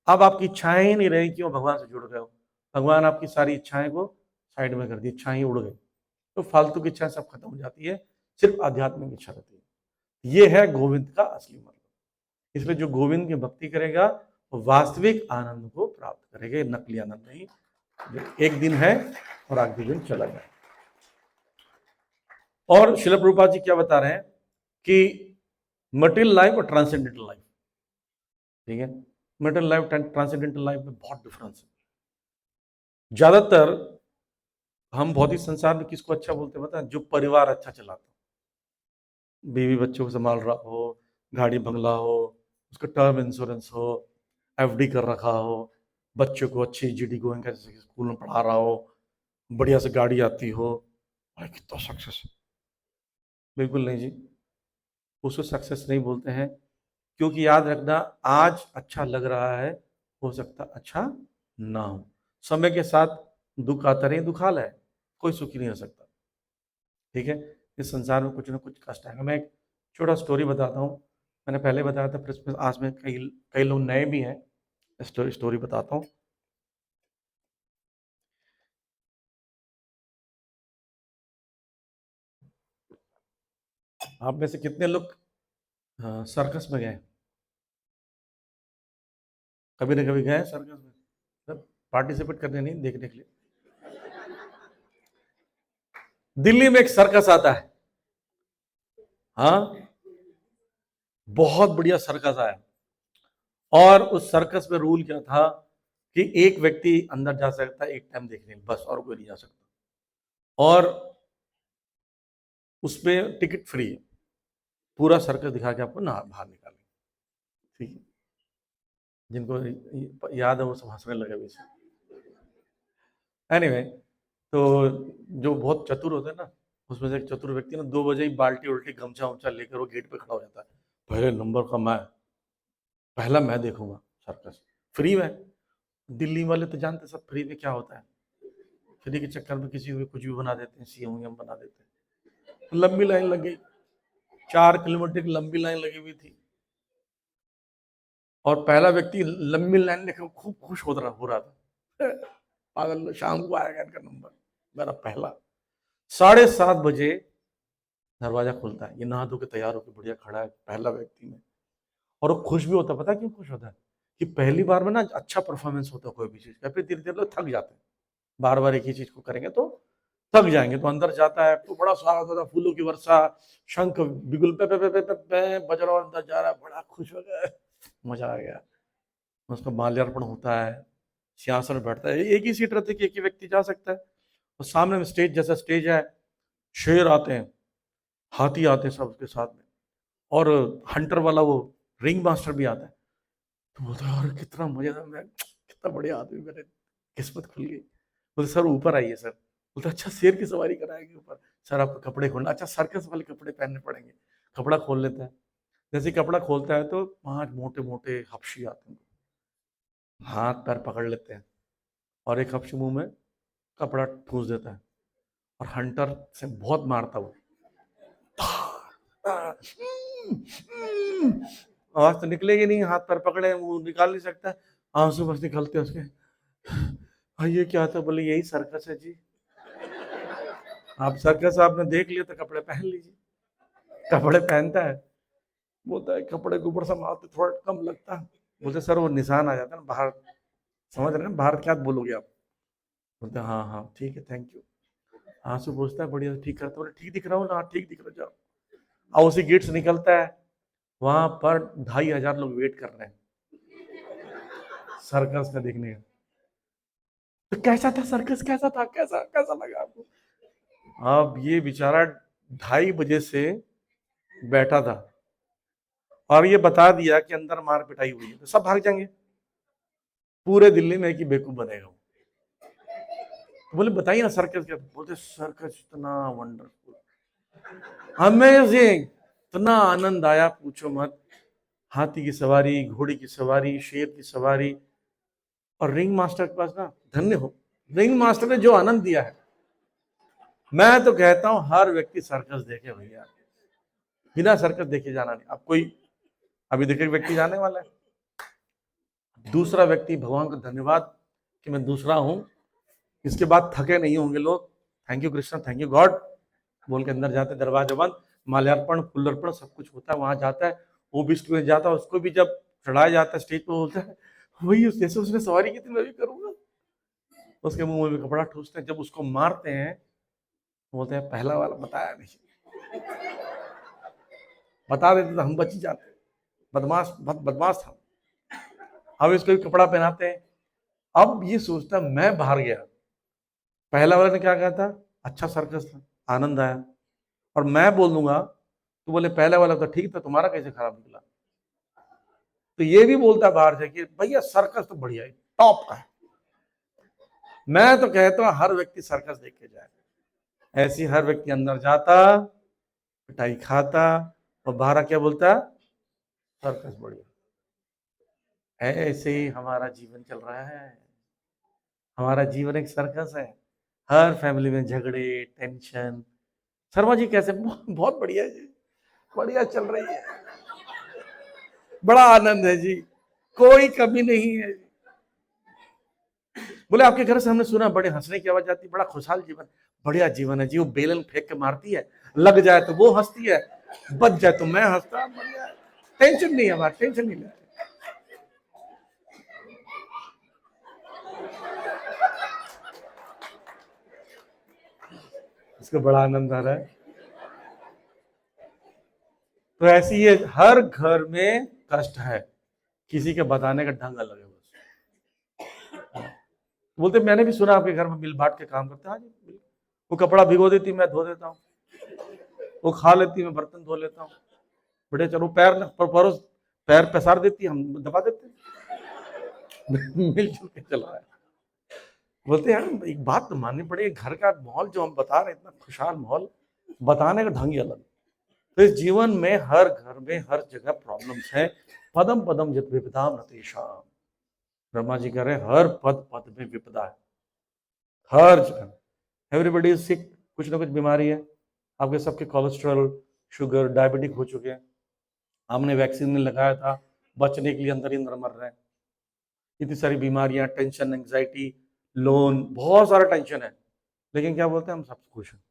अब आपकी इच्छाएं ही नहीं रही, क्यों? भगवान से जुड़ गए हो, भगवान आपकी सारी इच्छाएं को साइड में कर दी, इच्छाएं ही उड़ गई, तो फालतू की इच्छाएं सब खत्म हो जाती है, सिर्फ आध्यात्मिक इच्छा रहती है। ये है गोविंद का असली मतलब। इसलिए जो गोविंद की भक्ति करेगा वो वास्तविक आनंद को प्राप्त करेगा, नकली आनंद नहीं, जो एक दिन है और अगले दिन चला जाए। और श्रील प्रभुपाद जी क्या बता रहे हैं कि मटेरियल लाइफ और ट्रांसेंडेंटल लाइफ, ठीक है, मटेरियल लाइफ ट्रांसेंडेंटल लाइफ में बहुत डिफरेंस है। ज्यादातर हम भौतिक संसार में किसको अच्छा बोलते हैं पता है? जो परिवार अच्छा चलाता, बीवी बच्चों को संभाल रहा हो, गाड़ी बंगला हो, उसका टर्म इंश्योरेंस हो, एफडी कर रखा हो, बच्चों को अच्छी जीडी गोइंग का स्कूल में पढ़ा रहा हो, बढ़िया से गाड़ी आती हो, अरे कितना सक्सेस। बिल्कुल नहीं जी, उसको सक्सेस नहीं बोलते हैं, क्योंकि याद रखना, आज अच्छा लग रहा है, हो सकता अच्छा ना हो। समय के साथ दुख आता नहीं, दुखाल है, कोई सुखी नहीं हो सकता, ठीक है। इस संसार में कुछ ना कुछ कष्ट आएगा। मैं एक छोटा स्टोरी बताता हूँ, मैंने पहले बताया था, फिर आज में कई कई लोग नए भी हैं, स्टोरी बताता हूँ। आप में से कितने लोग सर्कस में गए? कभी ना कभी गए सर्कस में? सब पार्टिसिपेट करने नहीं, देखने के लिए। दिल्ली में एक सर्कस आता है, हाँ, बहुत बढ़िया सर्कस आया, और उस सर्कस में रूल क्या था कि एक व्यक्ति अंदर जा सकता है एक टाइम देखने, बस, और कोई नहीं जा सकता, और उसमें टिकट फ्री है, पूरा सर्कस दिखा के आपको ना बाहर निकालेंगे, ठीक है। जिनको याद है वो सब हंसने लगे वैसे। एनीवे, तो जो बहुत चतुर होते हैं ना, उसमें से एक चतुर व्यक्ति ना 2 बजे ही बाल्टी उल्टी गमछा उमछा लेकर वो गेट पे खड़ा हो जाता है, पहले नंबर का मैं, पहला मैं देखूंगा सर्कस, फ्री में। दिल्ली वाले तो जानते सब फ्री में क्या होता है, फ्री के चक्कर में किसी को कुछ भी बना देते हैं, सीएम बना देते हैं। लंबी लाइन लग गई, 4 किलोमीटर की लंबी लाइन लगी हुई थी, और पहला व्यक्ति लंबी लाइन लेकर खूब खुश हो रहा था, पागल, शाम को आएगा इनका नंबर, मेरा पहला। 7:30 बजे दरवाजा खुलता है, ये नहा धो के तैयार होकर बढ़िया खड़ा है, पहला व्यक्ति में, और वो खुश भी होता है। पता है क्यों खुश होता है? कि पहली बार में ना अच्छा परफॉर्मेंस होता है कोई भी चीज का, फिर धीरे धीरे लोग थक जाते हैं, बार बार एक ही चीज को करेंगे तो थक जाएंगे, तो अंदर जाता है तो बड़ा स्वागत होता है, फूलों की वर्षा, शंख बिगुल पे पे पे पे पे, पे बज रहा, अंदर जा रहा है, बड़ा खुश हो गया, मजा आ गया। उसका माल्यार्पण होता है, सिंहासन में बैठता है, एक ही सीट रहती है कि एक ही व्यक्ति जा सकता है, और सामने में स्टेज जैसा स्टेज है, शेर आते हैं, हाथी आते हैं सब उसके साथ में, और हंटर वाला वो रिंग मास्टर भी आता है। तो बोलता है यार कितना मजेदार, मैं कितना बढ़िया आदमी, मेरे किस्मत खुल गई। बोलते सर ऊपर आइए सर। बोलते अच्छा शेर की सवारी कराएंगे ऊपर? सर आपको कपड़े खोलना, अच्छा सर्कस वाले कपड़े पहनने पड़ेंगे। कपड़ा खोल लेता है, जैसे ही कपड़ा खोलता है तो 5 मोटे मोटे हपशी आते हैं, हाथ पैर पकड़ लेते हैं, और एक हपशी मुंह में कपड़ा ठूस देता है, और हंटर से बहुत मारता वो, आवाज तो निकलेगी नहीं, हाथ पैर पकड़े, वो निकाल नहीं सकता, आंसू बस निकलते हैं उसके। भाई ये क्या था? बोले यही सर्कस है जी, आप सर्कस आपने देख लिया तो कपड़े पहन लीजिए। कपड़े पहनता है, बोलता है कपड़े के ऊपर से मारते थोड़ा कम लगता है। बोलते सर वो निशान आ जाता है ना बाहर, समझ रहे हैं बाहर क्या बोलोगे आप? बोलते हाँ हाँ ठीक है थैंक यू। आंसू पूछता है बढ़िया से ठीक करता, बोले ठीक दिख रहा हूँ ना? हाँ ठीक दिख रहा, जाओ। और उसी गेट से निकलता है, वहां पर 2,500 लोग वेट कर रहे हैं सर्कस का देखने का। तो कैसा था सर्कस, कैसा था, कैसा कैसा लगा आपको? अब ये बेचारा 2:30 बजे से बैठा था, और ये बता दिया कि अंदर मार पिटाई हुई है, तो सब भाग जाएंगे, पूरे दिल्ली में एक ही बेवकूफ बनेगा। तो बोले बताइए ना सर्कस क्या? बोलते सर्कस इतना वंडरफुल, अमेजिंग, इतना आनंद आया पूछो मत। हाथी की सवारी, घोड़ी की सवारी, शेर की सवारी, और रिंग मास्टर के पास ना, धन्य हो, रिंग मास्टर ने जो आनंद दिया है, मैं तो कहता हूं हर व्यक्ति सर्कस देखे भैया, बिना सर्कस देखे जाना नहीं। अब कोई अभी देखे व्यक्ति जाने वाला है, दूसरा व्यक्ति, भगवान का धन्यवाद कि मैं दूसरा हूं, इसके बाद थके नहीं होंगे लोग। Thank you Krishna, thank you God बोल के अंदर जाते, दरवाजा बंद, माल्यार्पण फूलर्पण सब कुछ होता है, वहां जाता है, वो भी स्टेज जाता है, उसको भी जब चढ़ाया जाता है स्टेज पे बोलता है वही जैसे उसने सवारी की थी मैं भी करूंगा, उसके मुंह में भी कपड़ा ठूसते हैं, जब उसको मारते हैं बोलते हैं पहला वाला बताया नहीं, बता देते तो हम बच ही जाते, बदमाश बदमाश था। अब इसको भी कपड़ा पहनाते हैं, अब ये सोचता मैं बाहर गया, पहला वाले ने क्या कहा था, अच्छा सर्कस था, आनंद आया, और मैं बोल दूंगा तो बोले पहला वाला तो ठीक था, तुम्हारा कैसे खराब निकला। तो ये भी बोलता है बाहर से कि भैया सर्कस तो बढ़िया है, टॉप का है। मैं तो कहता हूं हर व्यक्ति सर्कस देख के जाए, ऐसी हर व्यक्ति अंदर जाता, पिटाई खाता, और बाहर क्या बोलता, सर्कस बढ़िया। ऐसे ही हमारा जीवन चल रहा है, हमारा जीवन एक सर्कस है, हर फैमिली में झगड़े, टेंशन। शर्मा जी कैसे, बहुत बढ़िया जी, बढ़िया चल रही है, बड़ा आनंद है जी, कोई कमी नहीं है। बोले आपके घर से हमने सुना बड़े हंसने की आवाज आती है, बड़ा खुशहाल जीवन, बढ़िया जीवन है जी। वो बेलन फेंक के मारती है, लग जाए तो वो हंसती है, बच जाए तो मैं हंसता, बढ़िया, टेंशन नहीं है, हमारा टेंशन नहीं है। इसको बड़ा आनंद आ रहा है। तो ऐसी ये हर घर में कष्ट है, किसी के बताने का ढंग अलग है। बस बोलते मैंने भी सुना आपके घर में मिल बांट के काम करते हैं। हाँ जी, वो कपड़ा भिगो देती मैं धो देता हूँ, वो खा लेती मैं बर्तन धो लेता हूँ, बड़े चलो पैर परोस पैर पसार देती हम दबा देते मिलजुल के चला है। बोलते हैं एक बात तो माननी पड़ेगी, घर का माहौल जो हम बता रहे हैं, इतना खुशहाल माहौल, बताने का ढंग ही अलग। तो इस जीवन में हर घर में हर जगह प्रॉब्लम्स है, पदम पदम यत विपदाम रतेषाम, ब्रह्मा जी कह रहे हैं हर पद पद में विपदा है, हर जगह एवरीबडी इज सिक, कुछ ना कुछ बीमारी है। आपके सबके कोलेस्ट्रॉल, शुगर, डायबिटिक हो चुके हैं, हमने वैक्सीन नहीं लगाया था, बचने के लिए अंदर ही अंदर मर रहे हैं। इतनी सारी बीमारियां, टेंशन, एंग्जाइटी, लोन, बहुत सारा टेंशन है, लेकिन क्या बोलते हैं हम सब खुश हैं।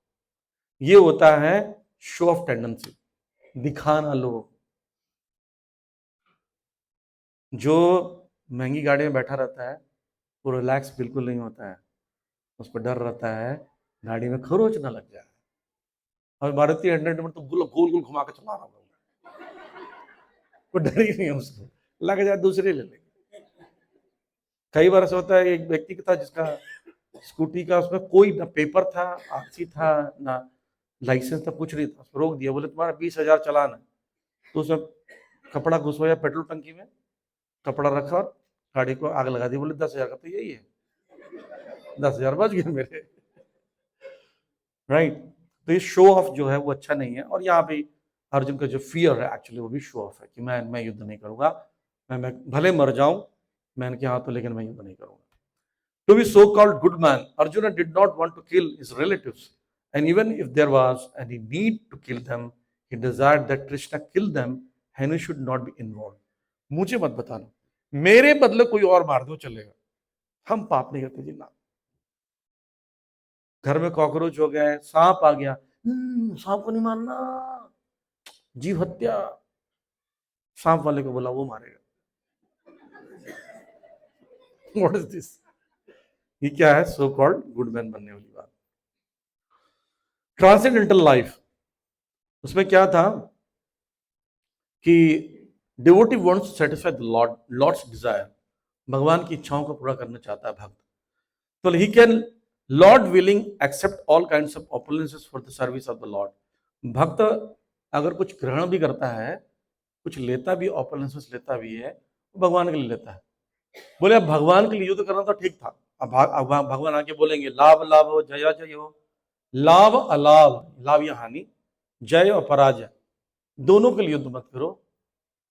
ये होता है शो ऑफ टेंडेंसी, दिखाना लोग। जो महंगी गाड़ी में बैठा रहता है वो रिलैक्स बिल्कुल नहीं होता है, उस पर डर रहता है गाड़ी में खरोच ना लग जाए। और मारुति 100 में तो गोल गोल घुमा के चला रहा हूँ, कोई डर ही नहीं है उसको, लग जाए दूसरे ले लेंगे। कई बार ऐसा होता है, एक व्यक्ति का था जिसका स्कूटी का उसमें कोई ना पेपर था, आरसी था, ना लाइसेंस था, कुछ नहीं था, उसको रोक दिया, बोले तुम्हारा 20,000 चालान है। तो उसमें कपड़ा घुसवाया पेट्रोल टंकी में, कपड़ा रखा और गाड़ी को आग लगा दी, बोले 10,000 का तो यही है, 10,000 बच गए मेरे, राइट। तो ये शो ऑफ जो है वो अच्छा नहीं है, और यहाँ पे अर्जुन का जो फियर है एक्चुअली वो भी शो ऑफ है कि मैं युद्ध नहीं करूंगा, मैं भले मर जाऊं मैं इनके हाथों, लेकिन मैं युद्ध नहीं करूंगा। To be so-called good man, Arjuna did not want to kill his relatives, and even if there was any need to kill them, he desired that Krishna kill them, and he should not be involved. मुझे मत बताना, मेरे बदले कोई और मार दो चलेगा, हम पाप नहीं करते जी ना। घर में कॉकरोच हो गए, सांप आ गया, सांप को नहीं मारना, जीव हत्या, सांप वाले को बोला वो मारेगा। What is this? ये क्या है, सो कॉल्ड गुड मैन बनने वाली बात। ट्रांसेंडेंटल लाइफ, उसमें क्या था कि devotee wants to satisfy the Lord, Lord's desire, भगवान की इच्छाओं को पूरा करना चाहता है भक्त, तो he can Lord willing accept all kinds of opulences for the service of the Lord. भक्त अगर कुछ ग्रहण भी करता है, कुछ लेता भी, ऑपुलेंसेस लेता भी है, वो भगवान के लिए लेता है। बोले अब भगवान के लिए युद्ध करना तो ठीक था, अब भगवान आके बोलेंगे लाभ लाभ हो, जया जय हो, लाभ अलाभ, लाभ या हानि, जय और पराजय दोनों के लिए युद्ध मत करो,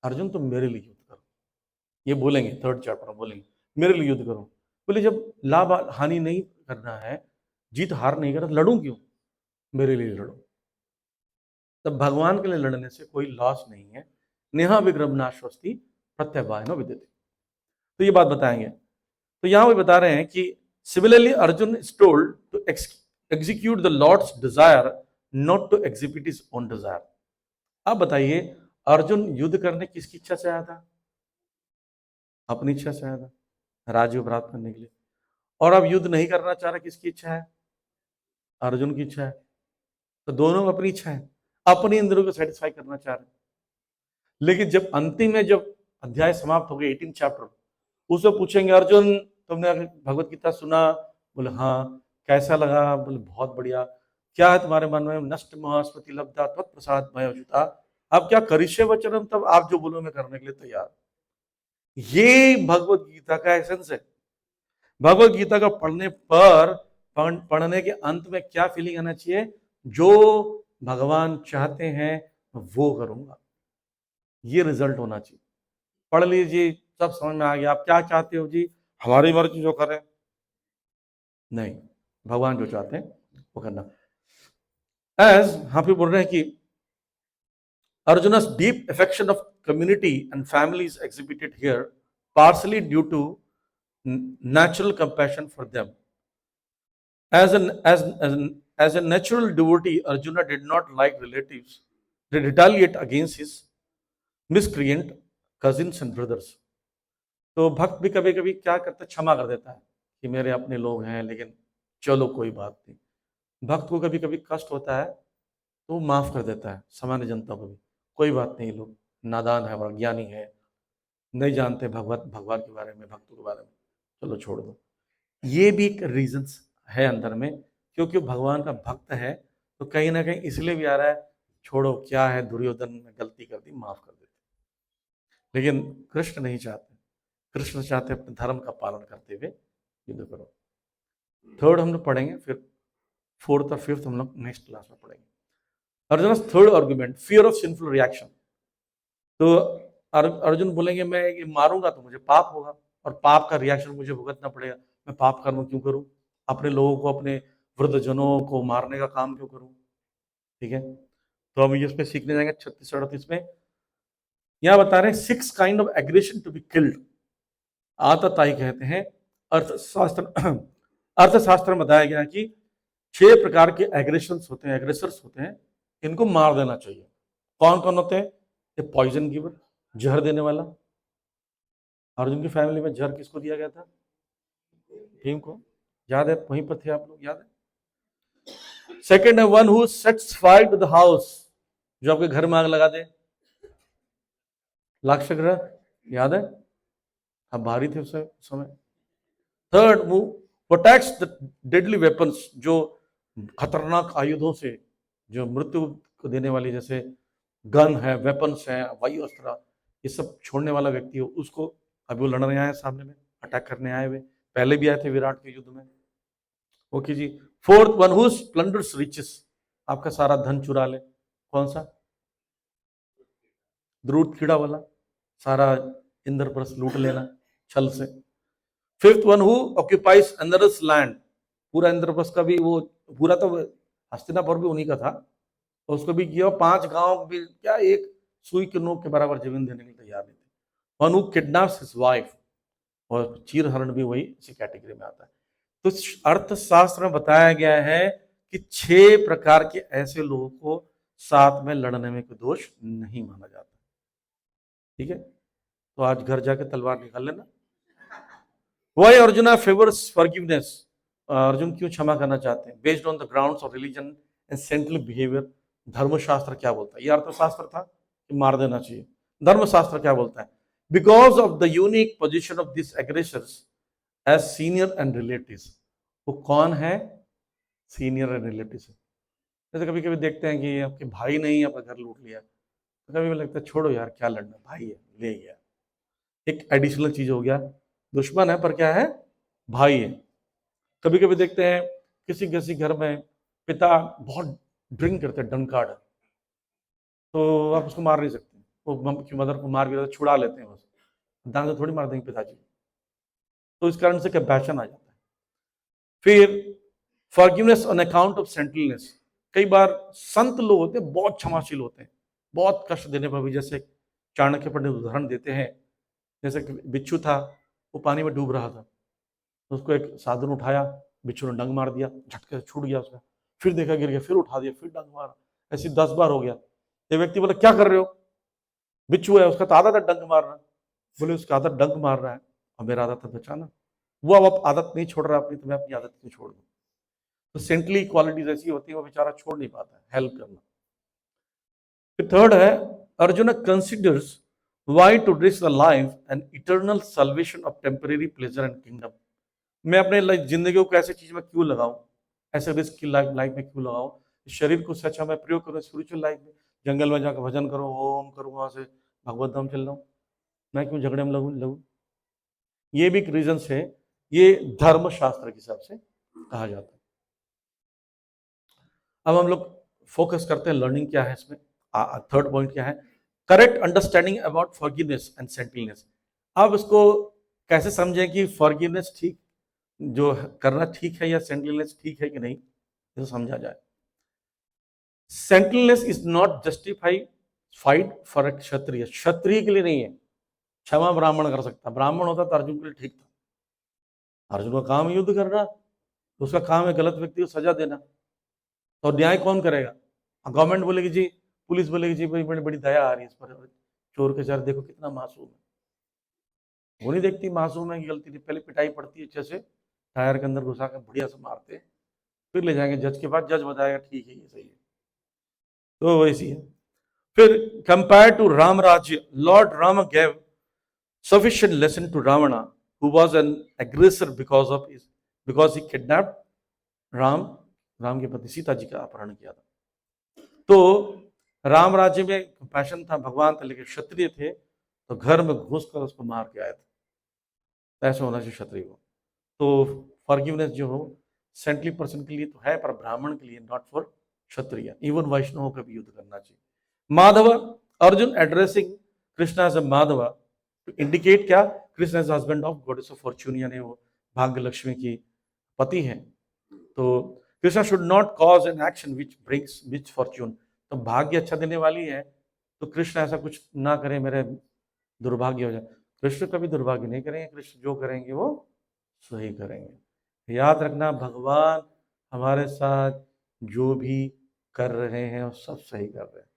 अर्जुन तुम मेरे लिए युद्ध करो, ये बोलेंगे 3rd चैप्टर में, बोलेंगे मेरे लिए युद्ध करो। बोले जब लाभ हानि नहीं करना है, जीत हार नहीं करना, लड़ूं क्यों, मेरे लिए लड़ो। तब भगवान के लिए लड़ने से कोई लॉस नहीं है। नेहा विग्रह नाशवस्ती प्रत्यवायनो विद्यते। तो ये बात बताएंगे। तो यहां भी बता रहे हैं कि similarly Arjun is told to execute the Lord's desire, not to execute his own desire. अब बताइए, अर्जुन युद्ध करने किसकी इच्छा से आया था? अपनी इच्छा से आया था, राज्य प्राप्त करने के लिए। और अब युद्ध नहीं करना चाह रहा, किसकी इच्छा है? अर्जुन की इच्छा है। तो दोनों अपनी इच्छा है, अपनी इंद्रियों को सेटिस्फाई करना चाह रहे हैं। लेकिन जब अंतिम में जब अध्याय समाप्त हो गए 18 चैप्टर, उससे पूछेंगे अर्जुन तुमने भगवत गीता सुना? बोले हाँ। कैसा लगा? बोले बहुत बढ़िया। क्या है तुम्हारे मन में? नष्ट महास्पति लब्धा तत्प्रसाद मय अच्युता। अब क्या करिष्ये वचनम, तब आप जो बोलो मैं करने के लिए तैयार। ये भगवत गीता का एसेंस है। भगवत गीता का पढ़ने के अंत में क्या फीलिंग आना चाहिए? जो भगवान चाहते हैं वो करूंगा, ये रिजल्ट होना चाहिए। पढ़ लीजिए, सब समझ में आ गया। आप क्या चाहते हो जी? हमारी मर्जी जो करें? नहीं, भगवान जो चाहते हैं वो करना। एज यहाँ पे बोल रहे हैं कि Arjuna's deep affection of community and family is exhibited here, partially due to natural compassion for them. As a natural devotee, Arjuna did not like relatives to retaliate against his miscreant cousins and brothers. तो भक्त भी कभी कभी क्या करता है, क्षमा कर देता है कि मेरे अपने लोग हैं, लेकिन चलो कोई बात नहीं। भक्त को कभी कभी कष्ट होता है तो माफ कर देता है सामान्य जनता को भी, कोई बात नहीं, लोग नादान है और ज्ञानी है, नहीं जानते भगवान के बारे में, भक्तों के बारे में, चलो छोड़ दो। ये भी एक रीजन है अंदर में, क्योंकि भगवान का भक्त है तो कहीं ना कहीं इसलिए भी आ रहा है, छोड़ो क्या है, दुर्योधन ने गलती कर दी, माफ कर देते। लेकिन कृष्ण नहीं चाहते, कृष्ण चाहते अपने धर्म का पालन करते हुए युद्ध करो। थर्ड हम लोग पढ़ेंगे, फिर फोर्थ और फिफ्थ हम लोग नेक्स्ट क्लास में पढ़ेंगे। Arjun third argument, fear of sinful reaction. तो अर्जुन बोलेंगे मैं ये मारूंगा तो मुझे पाप होगा, और पाप का रिएक्शन मुझे भुगतना पड़ेगा। मैं पाप कर्म क्यों करूं? अपने लोगों को, अपने वृद्धजनों को मारने का काम क्यों करूं? ठीक है, तो हम इस पे सीखने जाएंगे 36-38 में। यहां बता रहे हैं 6 kind of aggression to be killed. आतताई कहते हैं अर्थशास्त्र अर्थशास्त्र में बताया गया कि 6 प्रकार के एग्रेशंस होते हैं, एग्रेसर्स होते हैं, इनको मार देना चाहिए। कौन कौन होते हैं? ये पॉइजन गिवर, जहर देने वाला। अर्जुन की फैमिली में जहर किसको दिया गया था? भीम को, याद है? वहीं पर थे आप लोग, याद है? सेकंड है one who sets fire to the house, जो आपके घर में आग लगा दे, लाक्षागृह, याद है? आप भारी थे उस समय। थर्ड वो प्रोटेक्ट्स द डेडली वेपन्स, जो खतरनाक आयुधों से, जो मृत्यु को देने वाली, जैसे गन है, वेपन्स है, वायु अस्त्र, ये सब छोड़ने वाला व्यक्ति हो, उसको अभी वो लड़ने आए सामने में, अटैक करने आए हुए, पहले भी आए थे विराट के युद्ध में। ओके जी। Fourth one who plunders riches, आपका सारा धन चुरा ले। कौन सा? द्रुत कीड़ा वाला, सारा इंद्रप्रस्थ लूट लेना छल से। Fifth one who occupies another's land, पूरा इंद्रप्रस्थ का भी वो, पूरा तो हस्तिनापुर भी उन्हीं का था, तो उसको भी किया। 5 गांव भी क्या, एक सुई के नोक के बराबर जमीन देने के लिए तैयार नहीं थे। One who kidnaps his wife, और चीरहरण भी वही इसी कैटेगरी में आता है। तो अर्थशास्त्र में बताया गया है कि 6 प्रकार के ऐसे लोगों को साथ में लड़ने में कोई दोष नहीं माना जाता। ठीक है, तो आज घर जाके तलवार निकाल लेना। Why Arjuna favours forgiveness, Arjun क्यों क्षमा करना चाहते हैं? Based on the grounds of religion and central behaviour. धर्मशास्त्र क्या बोलता है? ये अर्थशास्त्र था कि मार देना चाहिए। धर्मशास्त्र क्या बोलता है? Because of the unique position of this aggressors as senior and relatives. वो कौन है? Senior and relatives. जैसे कभी कभी देखते हैं कि आपके भाई नहीं, आपका घर लूट लिया, तो कभी लगता है छोड़ो यार, क्या लड़ना, भाई है, ले गया। एक एडिशनल चीज हो गया, दुश्मन है पर क्या है, भाई है। कभी कभी देखते हैं किसी किसी घर में पिता बहुत ड्रिंक करते हैं, डंकार्ड, तो आप उसको मार नहीं सकते, वो मदर को मार भी छुड़ा लेते हैं, बस दांत से थोड़ी मार देंगे पिताजी। तो इस कारण से कंपैशन आ जाता है। फिर फॉरगिवनेस ऑन अकाउंट ऑफ सेंटिलनेस, कई बार संत लोग होते हैं बहुत क्षमाशील होते हैं, बहुत कष्ट देने पर भी। जैसे चाणक्य पंडित उदाहरण देते हैं, जैसे कि बिच्छू था, वो पानी में डूब रहा था, तो उसको एक साधु ने उठाया, बिच्छू ने डंग मार दिया, झटके से छूट गया उसका, फिर देखा गिर गया, फिर उठा दिया, फिर डंग मारा, ऐसे 10 बार हो गया। ये व्यक्ति बोला क्या कर रहे हो, बिच्छू है, उसका तो आदत है डंक मारना। बोले उसका आदत डंक मार रहा है और मेरा आदत है बचाना, वो अब आदत नहीं छोड़ रहा अपनी, तो मैं अपनी आदत क्यों छोड़ दूं। तो सेंटली क्वालिटीज ऐसी होती है, वो बेचारा छोड़ नहीं पाता है हेल्प करना। फिर थर्ड है, Arjun considers why to risk the life and eternal salvation of temporary pleasure and kingdom. मैं अपने जिंदगी को ऐसी चीज में क्यों लगाऊं, ऐसे रिस्क की लाइफ में क्यों लगाऊं, शरीर को सच मैं प्रयोग करूं स्पिरिचुअल लाइफ में, जंगल में जाकर भजन करूं, ओम करूं, वहां से भगवत धाम चल रहा हूं, मैं क्यों झगड़े में लगूं। ये भी एक रीजन है, ये धर्म शास्त्र के हिसाब से कहा जाता है। अब हम लोग फोकस करते हैं लर्निंग क्या है इसमें। थर्ड पॉइंट क्या है, correct understanding about forgiveness and saintliness. अब इसको कैसे समझें कि फॉरगिवनेस ठीक जो करना ठीक है या सेंटलनेस ठीक है कि नहीं, इसको समझा जाए। सेंटलनेस इज नॉट जस्टिफाइड फाइड फॉर ए क्षत्रिय, क्षत्रिय के लिए नहीं है, क्षमा ब्राह्मण कर सकता, ब्राह्मण होता तो अर्जुन के लिए ठीक था। अर्जुन का काम युद्ध करना, तो उसका काम है गलत व्यक्ति को सजा देना, तो न्याय कौन करेगा। गवर्नमेंट बोलेगी जी, पुलिस बोलेगी जी बड़ी बड़ी बड़ी दया आ रही है इस पर, चोर के चार देखो कितना मासूम है, वो नहीं देखती मासूम है की गलती नहीं, पहले पिटाई पड़ती है अच्छे से, टायर के अंदर घुसा के बढ़िया से मारते, फिर ले जाएंगे जज के पास, जज बताएगा ठीक है ये सही है। तो वैसी है। फिर कंपेयर टू राम राज्य, Lord Ram gave sufficient lesson to Ravana, who was an aggressor because he kidnapped Ram के पति सीता जी का अपहरण किया था। तो राम राज्य में कंपैशन था, भगवान था, लेकिन क्षत्रिय थे तो घर में घुसकर उसको मार के आए थे। ऐसा होना चाहिए क्षत्रिय को। तो फॉरगिवनेस जो हो सेंटली पर्सन के लिए तो है, पर ब्राह्मण के लिए not for Kshatriya, even Vaishnav का भी युद्ध करना चाहिए। Madhav, Arjun addressing Krishna as a Madhav to indicate क्या, Krishna as husband of goddess of fortune, यानी वो भाग्य लक्ष्मी की पति हैं। तो Krishna should not cause an action which brings which fortune, तो भाग्य अच्छा देने वाली है, तो कृष्ण ऐसा कुछ ना करे मेरे दुर्भाग्य हो जाए। कृष्ण कभी दुर्भाग्य नहीं करेंगे, कृष्ण जो करेंगे वो सही करेंगे। याद रखना, भगवान हमारे साथ जो भी कर रहे हैं वो सब सही कर रहे हैं।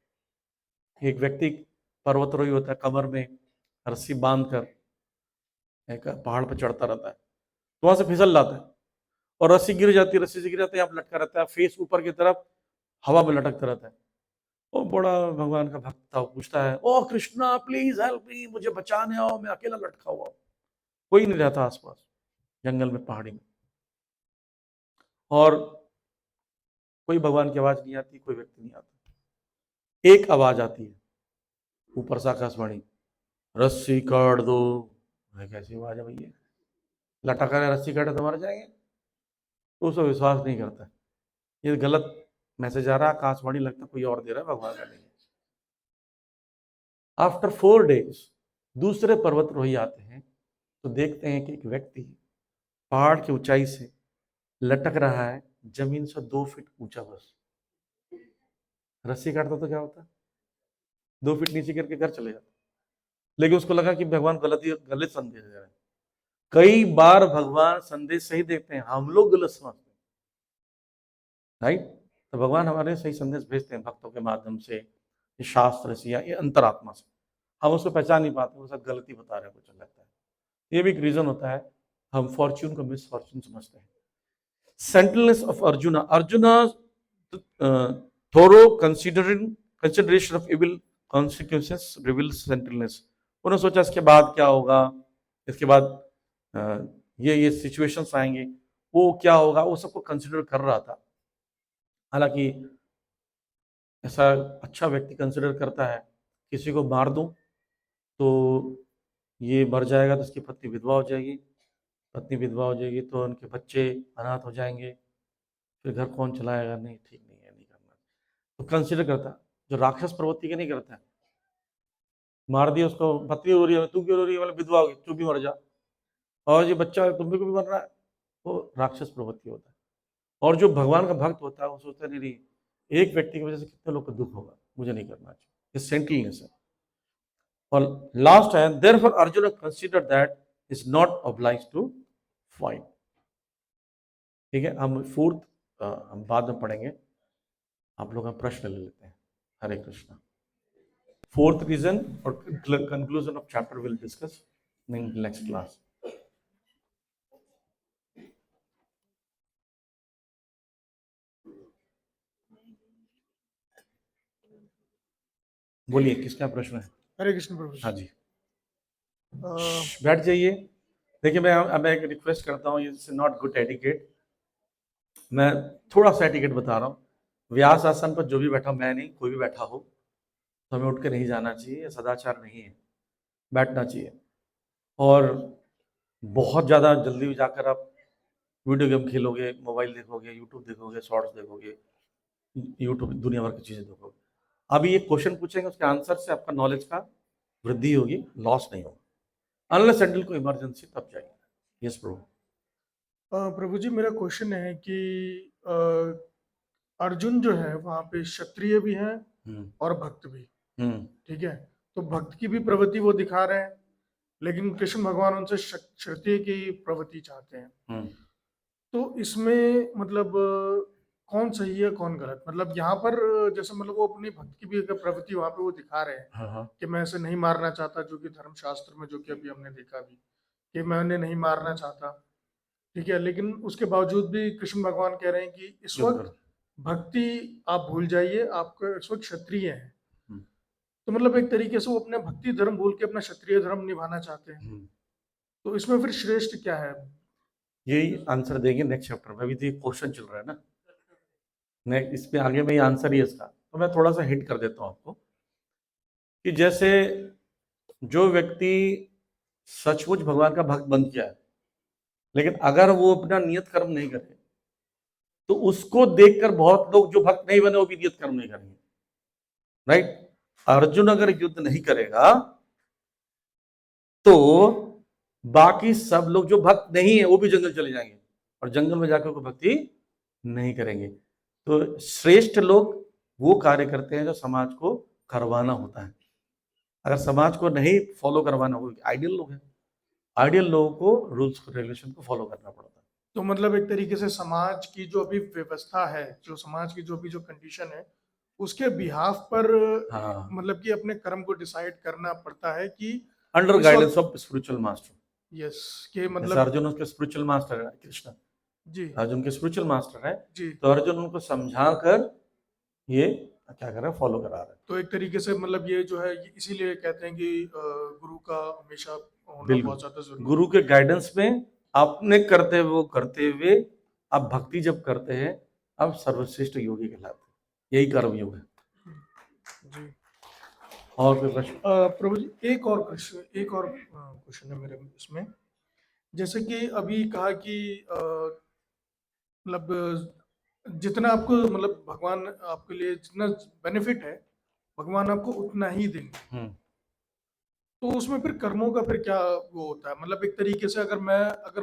एक व्यक्ति पर्वतारोही होता है, कमर में रस्सी बांध कर एक पहाड़ पर चढ़ता रहता है, तो वहां से फिसल जाता है और रस्सी गिर जाती है, रस्सी से गिर जाता है, यहाँ लटका रहता है, फेस ऊपर की तरफ हवा में लटकता रहता है। वो बड़ा भगवान का भक्त था, पूछता है ओ कृष्णा प्लीज हेल्प मी, मुझे बचाने आओ, मैं अकेला लटका हुआ, कोई नहीं रहता आसपास, जंगल में पहाड़ी में, और कोई भगवान की आवाज नहीं आती, कोई व्यक्ति नहीं आता। एक आवाज आती है ऊपर से आकाशवाणी, रस्सी काट दो। कैसी आवाज है भैया, लटका है रस्सी काटे तो मर जाएंगे, तो उसको विश्वास नहीं करता, ये गलत मैसेज आ रहा है, आकाशवाणी लगता कोई और दे रहा है, भगवान का नहीं है। आफ्टर 4 days दूसरे पर्वतरोही आते हैं, तो देखते हैं कि एक व्यक्ति पहाड़ की ऊंचाई से लटक रहा है, जमीन से 2 फीट ऊंचा, बस रस्सी काटता तो क्या होता, 2 फीट नीचे करके घर चले जाता, लेकिन उसको लगा कि भगवान गलत संदेश दे रहे हैं। कई बार भगवान संदेश सही देते हैं, हम लोग गलत समझते हैं, राइट। तो भगवान हमारे सही संदेश भेजते हैं भक्तों के माध्यम से, शास्त्र से या अंतरात्मा से, हम उसको पहचान नहीं पाते, वो सब गलती बता रहे हैं, कुछ लगता है। ये भी एक रीजन होता है, हम फॉर्च्यून को मिस फॉर्च्यून समझते हैं। Saintliness of Arjuna, Arjuna thorough consideration of evil consequences reveals saintliness. उन्होंने सोचा इसके बाद क्या होगा, इसके बाद ये सिचुएशंस आएंगे, वो क्या होगा, वो सबको कंसिडर कर रहा था। हालांकि ऐसा अच्छा व्यक्ति कंसिडर करता है, किसी को मार दूं तो ये मर जाएगा, तो उसकी पत्नी विधवा हो जाएगी, पत्नी विधवा हो जाएगी तो उनके बच्चे अनाथ हो जाएंगे, फिर घर कौन चलाएगा, नहीं ठीक नहीं है, नहीं करना। तो कंसिडर करता, जो राक्षस प्रवृत्ति के नहीं करता है, मार दिया उसको, पत्नी हो रही है, तू क्यों रो रही है, बोले विधवा होगी, तू भी मर जा, और ये बच्चा तुम भी को भी मर रहा है, वो राक्षस प्रवृत्ति होता है। और जो भगवान का भक्त होता है वो सोचता नहीं, एक व्यक्ति की वजह से कितने लोग को दुख होगा, मुझे नहीं करना चाहिए, ये सेंटिलनेस है। और लास्ट है, therefore Arjun consider that is not obliged to fight. ठीक है, हम फोर्थ हम बाद में पढ़ेंगे, आप लोग का प्रश्न ले लेते हैं। हरे कृष्णा। फोर्थ रीजन और conclusion of chapter will discuss in next class. बोलिए, किसका प्रश्न है? हरे कृष्ण प्रभु। हाँ जी, बैठ जाइए। देखिए, मैं एक रिक्वेस्ट करता हूँ, इट्स नॉट गुड एटिकेट। मैं थोड़ा सा एटिकेट बता रहा हूँ। व्यास आसन पर जो भी बैठा, मैं नहीं, कोई भी बैठा हो, तो हमें उठ के नहीं जाना चाहिए, सदाचार नहीं है, बैठना चाहिए। और बहुत ज़्यादा जल्दी जाकर आप वीडियो गेम खेलोगे, मोबाइल देखोगे, यूट्यूब देखोगे, शॉर्ट्स देखोगे, यूट्यूब दुनिया भर की चीज़ें देखोगे। अभी ये क्वेश्चन पूछेंगे, उसके आंसर से आपका नॉलेज का वृद्धि होगी, लॉस नहीं होगा। अनलेस एंटिल कोई इमरजेंसी, तब जाइए। यस प्रभु। प्रभु जी, मेरा क्वेश्चन है कि अर्जुन जो है वहाँ पे क्षत्रिय भी हैं और भक्त भी, ठीक है। तो भक्त की भी प्रवृत्ति वो दिखा रहे हैं, लेकिन कृष्ण भगवान उनसे क्षत्रिय की प्रवृत्ति चाहते हैं। तो इसमें मतलब कौन सही है कौन गलत? मतलब यहाँ पर जैसे मतलब वो अपनी भक्त की भी एक प्रवृत्ति वहाँ पे वो दिखा रहे हैं कि मैं ऐसे नहीं मारना चाहता, जो कि धर्मशास्त्र में, जो कि अभी हमने देखा भी कि मैं उन्हें नहीं मारना चाहता, ठीक है। लेकिन उसके बावजूद भी कृष्ण भगवान कह रहे हैं कि इस वक्त भक्ति आप भूल जाइए, आपको इस वक्त क्षत्रिय हैं। तो मतलब एक तरीके से वो अपने भक्ति धर्म भूल के अपना क्षत्रिय धर्म निभाना चाहते हैं। तो इसमें फिर श्रेष्ठ क्या है? यही आंसर देंगे नेक्स्ट चैप्टर में। अभी तो ये क्वेश्चन चल रहा है ना, नेक्स्ट इसमें आगे में ये आंसर ही है इसका। तो मैं थोड़ा सा हिंट कर देता हूँ आपको कि जैसे जो व्यक्ति सचमुच भगवान का भक्त बन गया है, लेकिन अगर वो अपना नियत कर्म नहीं करे, तो उसको देखकर बहुत लोग जो भक्त नहीं बने वो भी नियत कर्म नहीं करेंगे। राइट? अर्जुन अगर युद्ध नहीं करेगा तो बाकी सब लोग जो भक्त नहीं है वो भी जंगल चले जाएंगे और जंगल में जाकर कोई भक्ति नहीं करेंगे। तो श्रेष्ठ लोग वो कार्य करते हैं जो समाज को करवाना होता है। अगर समाज को नहीं फॉलो करवाना हो, आइडियल लोग हैं, आइडियल लोगों को रूल्स रेगुलेशन को फॉलो करना पड़ता है। तो मतलब एक तरीके से समाज की जो अभी व्यवस्था है, जो समाज की जो भी जो कंडीशन है, उसके बिहाफ पर मतलब कि अपने कर्म को डिसाइड करना पड़ता है कि under guidance of spiritual master. Yes, के मतलब अर्जुन उसके स्पिरिचुअल मास्टर है, कृष्ण जी, अर्जुन के स्पिरिचुअल मास्टर है जी। तो अर्जुन उनको समझाकर ये क्या कर रहा है, फॉलो करा रहा है। तो एक तरीके से मतलब ये जो है, इसीलिए कहते हैं कि गुरु का हमेशा होना बहुत ज्यादा जरूरी है। गुरु के गाइडेंस में अपने करते हुए आप भक्ति जब करते हैं, आप सर्वश्रेष्ठ योगी कहलाते हैं। यही कर्म योग है जी। और कोई प्रश्न? प्रभु जी, एक और क्वेश्चन है मेरे इसमें। जैसे कि अभी कहा कि मतलब जितना आपको मतलब भगवान आपके लिए जितना बेनिफिट है, भगवान आपको उतना ही देंगे। तो उसमें फिर कर्मों का फिर क्या वो होता है? मतलब एक तरीके से अगर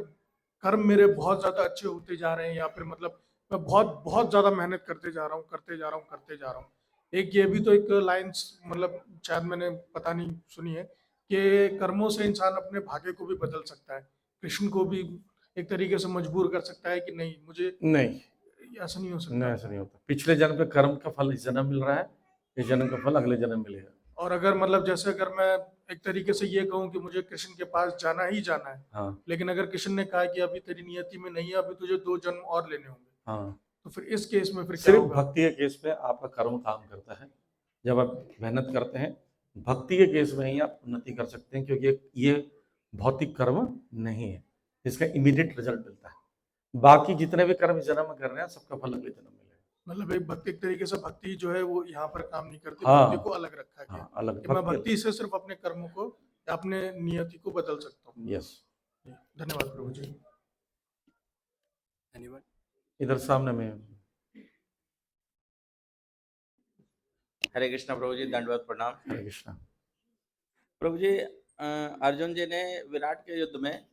कर्म मेरे बहुत ज्यादा अच्छे होते जा रहे हैं, या फिर मतलब मैं बहुत बहुत ज्यादा मेहनत करते जा रहा हूँ। एक ये भी तो एक लाइंस मतलब शायद मैंने पता नहीं सुनी है कि कर्मों से इंसान अपने भाग्य को भी बदल सकता है, कृष्ण को भी एक तरीके से मजबूर कर सकता है कि नहीं, मुझे नहीं, ऐसा नहीं हो सकता। नहीं, ऐसा नहीं होता। पिछले जन्म के कर्म का फल इस जन्म मिल रहा है, इस जन्म का फल अगले जन्म मिलेगा। और अगर मतलब जैसे अगर मैं एक तरीके से ये कहूँ कि मुझे कृष्ण के पास जाना ही जाना है, लेकिन अगर कृष्ण ने कहा कि अभी तेरी नियति में नहीं है, अभी तुझे 2 जन्म और लेने होंगे, तो फिर इस केस में फिर क्या सिर्फ होगा? भक्ति के केस में आपका कर्म काम करता है। जब आप मेहनत करते हैं, भक्ति के केस में ही आप उन्नति कर सकते हैं, क्योंकि ये भौतिक कर्म नहीं है, इसका इमीडिएट रिजल्ट मिलता है। बाकी जितने भी कर्म इस जन्म में कर रहे हैं, सबका फल अगले जन्म मिलेगा। मतलब एक भक्ति, एक तरीके से भक्ति जो है वो यहाँ पर काम नहीं करती। भक्ति को अलग रखा गया, अलग। कि मैं भक्ति से सिर्फ अपने कर्मों को या अपने नियति को बदल सकता हूँ। यस। धन्यवाद प्रभु जी। धन्यवाद। इधर सामने में। हरे कृष्णा प्रभु जी, दंडवत प्रणाम। हरे कृष्णा प्रभु जी, अर्जुन जी ने विराट के युद्ध में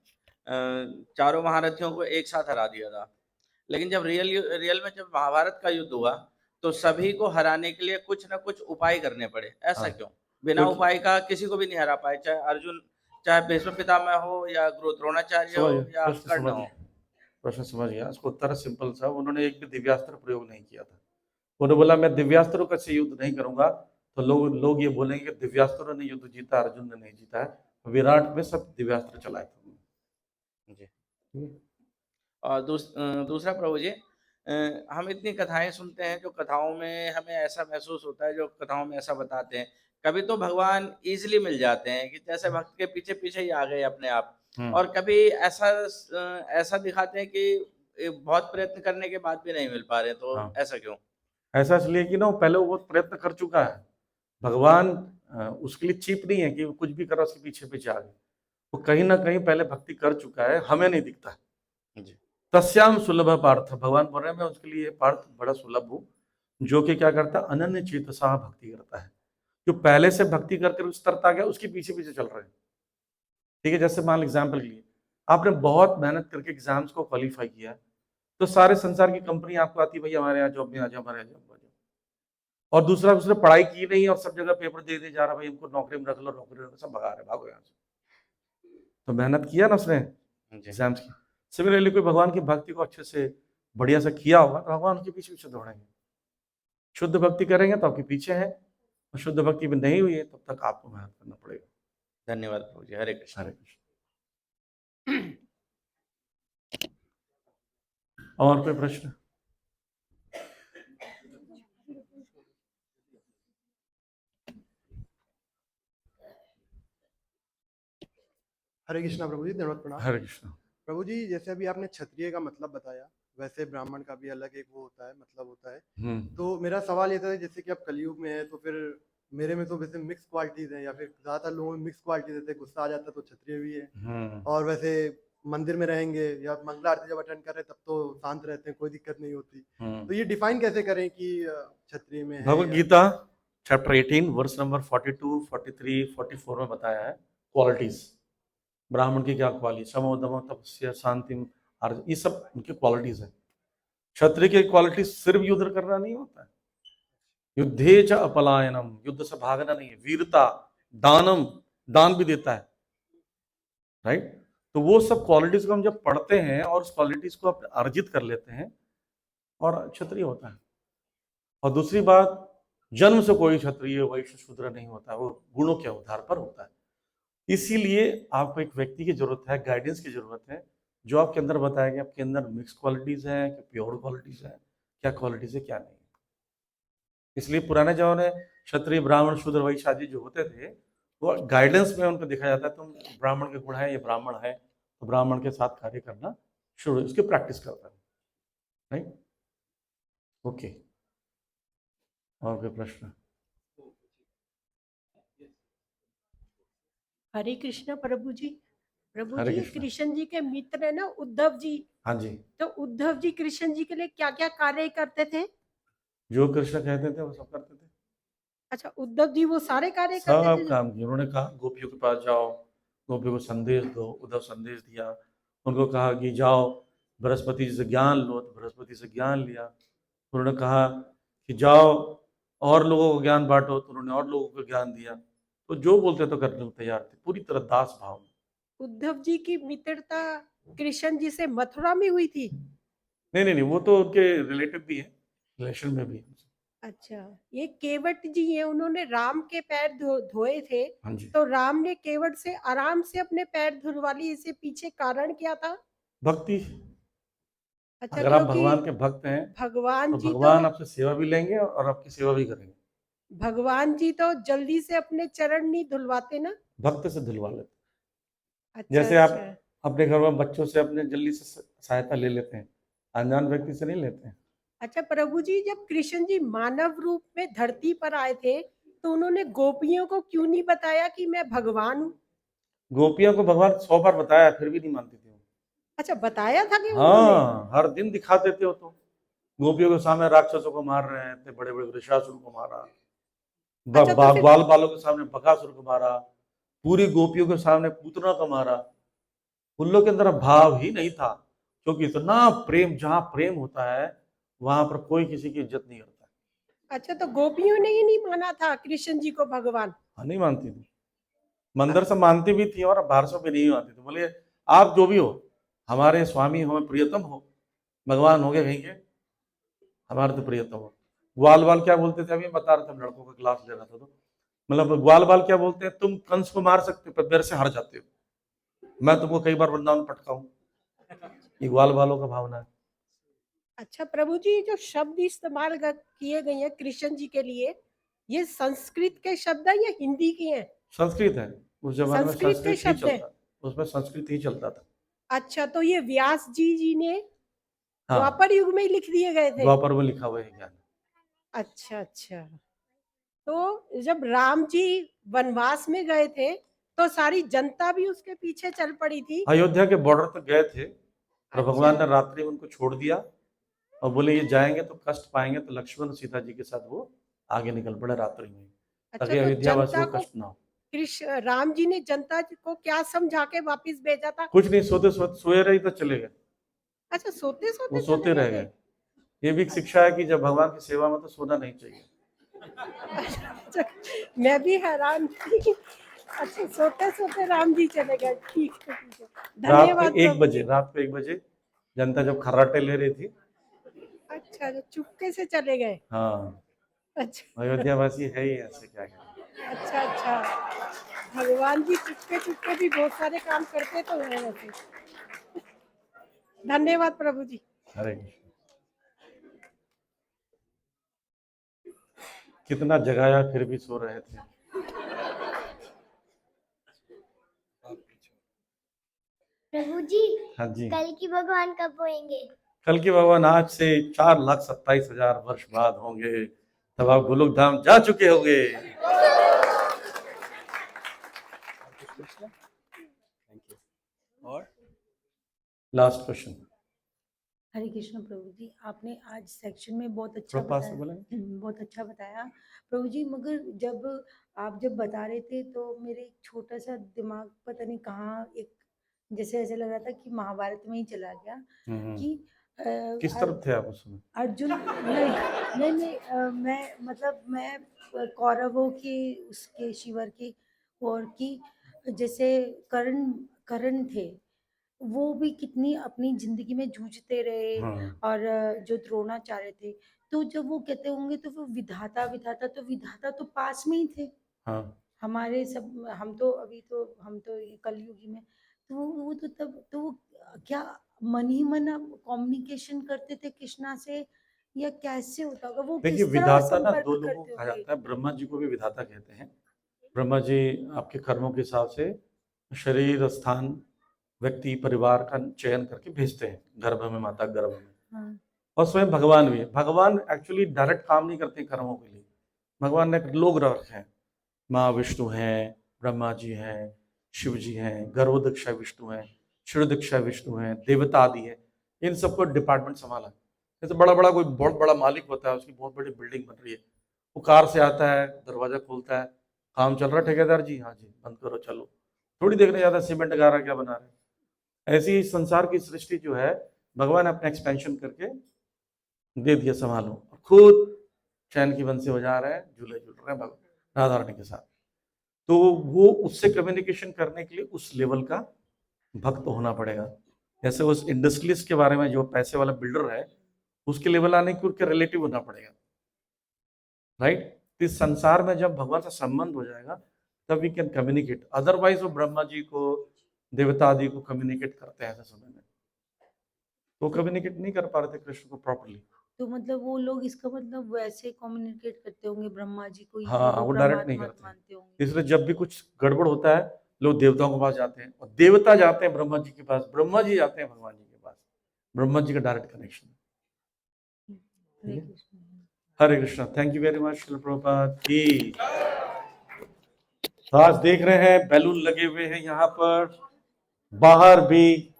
चारों महारथियों को एक साथ हरा दिया था, लेकिन जब रियल में जब महाभारत का युद्ध हुआ तो सभी को हराने के लिए कुछ ना कुछ उपाय करने पड़े, ऐसा हाँ। क्यों? बिना क्योंकि उपाय का किसी को भी नहीं हरा पाए, चाहे अर्जुन, चाहे भीष्म पितामह हो या गुरु द्रोणाचार्य समझ हो गया, या प्रश्न कर्ण समझ हो। गया, प्रश्न समझ गया। उसका उत्तर है सिंपल सा, उन्होंने एक भी दिव्यास्त्र प्रयोग नहीं किया था। उन्होंने बोला मैं दिव्यास्त्रों का से युद्ध नहीं करूंगा, तो लोग ये बोलेंगे कि दिव्यास्त्रों ने युद्ध जीता, अर्जुन ने नहीं जीता है। विराट में सब दिव्यास्त्र चलाए थे। जी। और दूसरा प्रभु जी, हम इतनी कथाएं सुनते हैं, जो कथाओं में हमें ऐसा महसूस होता है, जो कथाओं में ऐसा बताते हैं, कभी तो भगवान इजीली मिल जाते हैं कि जैसे भक्त के पीछे पीछे ही आ गए अपने आप, और कभी ऐसा दिखाते हैं कि बहुत प्रयत्न करने के बाद भी नहीं मिल पा रहे, तो हाँ। ऐसा क्यों? ऐसा इसलिए कि ना वो पहले वो बहुत प्रयत्न कर चुका है। भगवान उसके लिए चीप नहीं है कि वो कुछ भी करो उसके पीछे पीछे आ गए। वो कहीं ना कहीं पहले भक्ति कर चुका है, हमें नहीं दिखता है। जी। तस्याम सुलभ पार्थ, भगवान बोल रहे हैं मैं उसके लिए पार्थ बड़ा सुलभ हूँ, जो कि क्या करता है, अनन्य चेतसा भक्ति करता है। जो पहले से भक्ति करके उस स्तर तक आ गया, उसके पीछे पीछे चल रहे हैं। ठीक है, जैसे मान एग्जाम्पल के लिए आपने बहुत मेहनत करके एग्जाम्स को क्वालिफाई किया, तो सारे संसार की कंपनी आपको आती है, भैया हमारे यहाँ जॉब में आ जाओ, हमारे यहाँ जॉब आ जाओ। और दूसरा उसने पढ़ाई की नहीं और सब जगह पेपर दे जा रहा, भाई हमको नौकरी में रख लो, नौकरी में रख लो, सब भगा रहे, भागो यहाँ से। तो मेहनत किया ना उसने एग्जाम्स की। सिमिलरली कोई भगवान की भक्ति को अच्छे से बढ़िया से किया होगा, तो भगवान के पीछे पीछे दौड़ेंगे। शुद्ध भक्ति करेंगे तो आपके पीछे है, और शुद्ध भक्ति में नहीं हुई है तब तक आपको मेहनत करना पड़ेगा। धन्यवाद प्रभु जी। हरे कृष्ण। हरे कृष्ण। और कोई प्रश्न? हरे कृष्णा प्रभु जी, धन्यवाद प्रणाम। हरे कृष्ण। प्रभु जी, जैसे अभी आपने क्षत्रिय का मतलब बताया, वैसे ब्राह्मण का भी अलग एक वो होता है, मतलब होता है। तो मेरा सवाल ये था, जैसे कि अब कलयुग में है, तो फिर मेरे में तो वैसे मिक्स क्वालिटीज हैं, या फिर ज्यादातर लोगों में मिक्स क्वालिटीज रहते हैं, गुस्सा आ जाता है तो क्षत्रिय भी है, और वैसे मंदिर में रहेंगे या मंगला आरती जब अटेंड कर रहे हैं तब तो शांत रहते हैं, कोई दिक्कत नहीं होती। तो ये डिफाइन कैसे करें कि क्षत्रिय में है? Bhagavad Gita chapter 18 verse number 42, 43, 44 में बताया है क्वालिटीज। ब्राह्मण की क्या क्वालिटी, समो दमो तपस्या शांति, ये सब उनकी क्वालिटीज है। क्षत्रिय की क्वालिटी सिर्फ युद्ध करना नहीं होता है, युद्धे च अपलायनम, युद्ध से भागना नहीं है, वीरता, दानम, दान भी देता है, राइट। तो वो सब क्वालिटीज को हम जब पढ़ते हैं और उस क्वालिटीज को आप अर्जित कर लेते हैं, और क्षत्रिय होता है। और दूसरी बात, जन्म से कोई क्षत्रिय वैश्य शूद्र नहीं होता, वो गुणों के आधार पर होता है। इसीलिए आपको एक व्यक्ति की जरूरत है, गाइडेंस की जरूरत है, जो आपके अंदर बताया कि आपके अंदर मिक्स क्वालिटीज है कि प्योर क्वालिटीज है, क्या क्वालिटीज है क्या नहीं है। इसलिए पुराने जमाने में क्षत्रिय ब्राह्मण शूद्र वैश्य आदि जो होते थे, वो गाइडेंस में उनको दिखाया जाता है, तुम ब्राह्मण के गुण है, ये ब्राह्मण है, तो ब्राह्मण के साथ कार्य करना शुरू, इसकी प्रैक्टिस करता है, राइट। ओके, और कोई प्रश्न? हरे कृष्ण प्रभु जी। प्रभु हरे जी, कृष्ण। कृष्ण जी के मित्र है ना उद्धव जी, हाँ जी, तो उद्धव जी कृष्ण जी के लिए क्या क्या कार्य करते थे? जो कृष्ण कहते थे वो सब करते थे, अच्छा, उद्धव जी वो सारे कार्य करते सब थे? काम किए। उन्होंने कहा गोपियों के पास जाओ, गोपियों को संदेश दो, उद्धव संदेश दिया। उनको कहा कि जाओ बृहस्पति जी से ज्ञान लो, तो बृहस्पति से ज्ञान लिया। उन्होंने कहा कि जाओ और लोगों को ज्ञान बांटो, तो उन्होंने और लोगों को ज्ञान दिया। तो जो बोलते तो करने को तैयार थे, पूरी तरह दास भाव में। उद्धव जी की मित्रता कृष्ण जी से मथुरा में हुई थी? नहीं, वो तो उनके रिलेटिव भी है, रिलेशन में भी है। अच्छा, ये केवट जी हैं, उन्होंने राम के पैर धोए थे, हाँ जी, तो राम ने केवट से आराम से अपने पैर धुलवा लिए, इसके पीछे कारण क्या था? भक्ति। अच्छा, अगर आप क्योंकि भगवान के भक्त हैं भगवान तो जी भगवान तो आपसे सेवा भी लेंगे और आपकी सेवा भी करेंगे। भगवान जी तो जल्दी से अपने चरण नहीं धुलवाते ना। भक्त से धुलवा लेते। अच्छा, जैसे आप अच्छा, अपने घर में बच्चों से अपने जल्दी से सहायता ले लेते हैं, अनजान व्यक्ति से नहीं लेते हैं। अच्छा प्रभु जी, जब कृष्ण जी मानव रूप में धरती पर आए थे, तो उन्होंने गोपियों को क्यों नहीं बताया कि मैं भगवान हूँ? गोपियों को भगवान 100 बार बताया, फिर भी नहीं मानती थी वो। अच्छा, बताया था कि उन्होंने? हाँ, हर दिन दिखा देते हो। तो गोपियों के सामने राक्षसों को मार रहे थे, बड़े बड़े वृषासुर को मारा, अच्छा, तो फिर बाल बालों के सामने बकासुर को मारा, पूरी गोपियों के सामने पूतना को मारा। उन लोग के अंदर भाव ही नहीं था, क्योंकि इतना प्रेम, जहां प्रेम होता है वहां पर कोई किसी की इज्जत नहीं करता। अच्छा, तो गोपियों ने ही नहीं माना था कृष्ण जी को भगवान? हाँ, नहीं मानती थी, मंदिर से मानती भी थी और बाहर से भी नहीं मानती थी। बोले आप जो भी हो, हमारे स्वामी हो, प्रियतम हो, भगवान हो गए कहीं के, हमारे तो प्रियतम हो। ग्वाल बाल क्या बोलते थे, अभी बता रहे थे, हम लड़कों का क्लास ले रहा था, तो मतलब ग्वाल बाल क्या बोलते हैं, तुम कंस को मार सकते हो पर मेरे से हार जाते हो, मैं तुमको कई बार वृंदावन पटकाऊं। ये ग्वाल बालों का भावना है। अच्छा प्रभु जी, जो शब्द इस्तेमाल किए गए हैं कृष्ण जी के लिए, ये संस्कृत के शब्द हैं या हिंदी के हैं? संस्कृत है, उस जमाने में संस्कृत के संस्कृत ही शब्द है। चलता, उसमें संस्कृत ही चलता था। अच्छा, तो ये व्यास जी ने हाँ, द्वापर युग में ही लिख दिए गए थे? द्वापर में लिखा हुआ है ज्ञान। अच्छा अच्छा। तो जब राम जी वनवास में गए थे तो सारी जनता भी उसके पीछे चल पड़ी थी? अयोध्या के बॉर्डर तक गए थे, और अच्छा। भगवान ने रात्रि में उनको छोड़ दिया और बोले ये जाएंगे तो कष्ट पाएंगे, तो लक्ष्मण और सीता जी के साथ वो आगे निकल पड़े रात्रि में, अच्छा, ताकि तो अयोध्या वासियों जनता को को कष्ट ना हो। कृष्ण राम जी ने जनता को क्या समझा के वापिस भेजा था? कुछ नहीं, सोते सोते सोए रही तो चले गए, अच्छा, सोते वो सोते सोते रह गए। ये भी एक शिक्षा है कि जब भगवान की सेवा में तो सोना नहीं चाहिए। अच्छा, मैं भी हैरान थी। अच्छा, सोते सोते राम जी चले गए। ठीक है, ठीक है, रात धन्यवाद को 1 प्रभु बजे, जी। रात को 1 बजे जनता जब खर्राटे ले रही थी। अच्छा, जो चुपके से चले गए। हाँ, अच्छा अयोध्या वासी है ही ऐसे, क्या करें। अच्छा अच्छा, भगवान जी चुपके चुपके भी बहुत सारे काम करते तो हैं वैसे। धन्यवाद प्रभु जी। हरे कृष्ण। कितना जगाया फिर भी सो रहे थे। प्रभु जी, हाँ जी, कल की भगवान कब होंगे? कल की भगवान आज से 4,27,000 वर्ष बाद होंगे, तब आप गोलोक धाम जा चुके होंगे। और लास्ट क्वेश्चन। हरे कृष्ण प्रभु जी, आपने आज सेक्शन में बहुत अच्छा थोड़ा पास से बताया। बोलेंगे? बहुत अच्छा बताया प्रभु जी, मगर जब बता रहे थे तो मेरे एक छोटा सा दिमाग पता नहीं कहाँ एक जैसे ऐसे लग रहा था कि महाभारत में ही चला गया कि किस तरफ थे आप उसमें? अर्जुन नहीं, मैं कौरवों के उसके शिवर के और की जैसे कर्ण कर्ण थे, वो भी कितनी अपनी जिंदगी में जूझते रहे और जो द्रोणाचार्य थे, तो जब वो कहते होंगे तो वो विधाता विधाता तो विधाता तो पास में ही थे। हाँ, हमारे सब हम तो अभी तो हम तो ये कलयुगी में, तो वो तो तब तो वो क्या मन ही मन कम्युनिकेशन करते थे कृष्णा से या कैसे होता होगा, वो देखिए किस तरह विधाता ना संपर्क 2 लोगों को करते कहा होंगे? जाता है। ब्रह्मा जी को भी विधाता कहते हैं। ब्रह्मा जी आपके कर्मों के हिसाब से शरीर, स्थान, व्यक्ति, परिवार का चयन करके भेजते हैं गर्भ में, माता गर्भ में। हाँ, और स्वयं भगवान भी है। भगवान एक्चुअली डायरेक्ट काम नहीं करते कर्मों के लिए, भगवान ने लोग रखे हैं। माँ विष्णु हैं, ब्रह्मा जी हैं, शिव जी हैं, गर्भोदक्षा विष्णु हैं, क्षीरोदक्षा विष्णु हैं, देवता आदि हैं। इन सबको डिपार्टमेंट संभाला है। जैसे बड़ा बड़ा कोई बहुत बड़ा मालिक होता है, उसकी बहुत बड़ी बिल्डिंग बन रही है, वो कार से आता है, दरवाजा खोलता है, काम चल रहा है ठेकेदार जी, हाँ जी बंद करो चलो, थोड़ी देखने जाता है सीमेंट गारा क्या बना रहे हैं। ऐसी संसार की सृष्टि जो है भगवान अपना एक्सपेंशन करके दे दिया संभालो, और खुद चैन की बंसी बजा रहे हैं, झूले झूल रहे हैं राधा रानी के साथ। तो वो उससे कम्युनिकेशन करने के लिए उस लेवल का भक्त होना पड़ेगा। जैसे उस इंडस्ट्रियलिस्ट के बारे में, जो पैसे वाला बिल्डर है, उसके लेवल आने के उनके रिलेटिव होना पड़ेगा, राइट। इस संसार में जब भगवान से संबंध हो जाएगा तब वी कैन कम्युनिकेट। अदरवाइज वो ब्रह्मा जी को, देवता आदि को कम्युनिकेट करते हैं ऐसे समय में, तो कम्युनिकेट नहीं कर पा रहे थे कृष्ण को प्रॉपरली। तो मतलब वो लोग इसका मतलब वैसे कम्युनिकेट करते होंगे ब्रह्मा जी को, हाँ, वो डायरेक्ट नहीं परमात्मा करते। मानते होंगे। इसलिए जब भी कुछ गड़बड़ होता है लोग देवताओं के पास जाते हैं, और देवता जाते हैं ब्रह्मा जी के पास, ब्रह्मा जी जाते हैं भगवान जी के पास। ब्रह्मा जी का direct connection. Hare Krishna. Hare Krishna. Thank you very much Srila Prabhupada की। तो आज देख रहे हैं बैलून लगे हुए हैं यहाँ पर, बाहर भी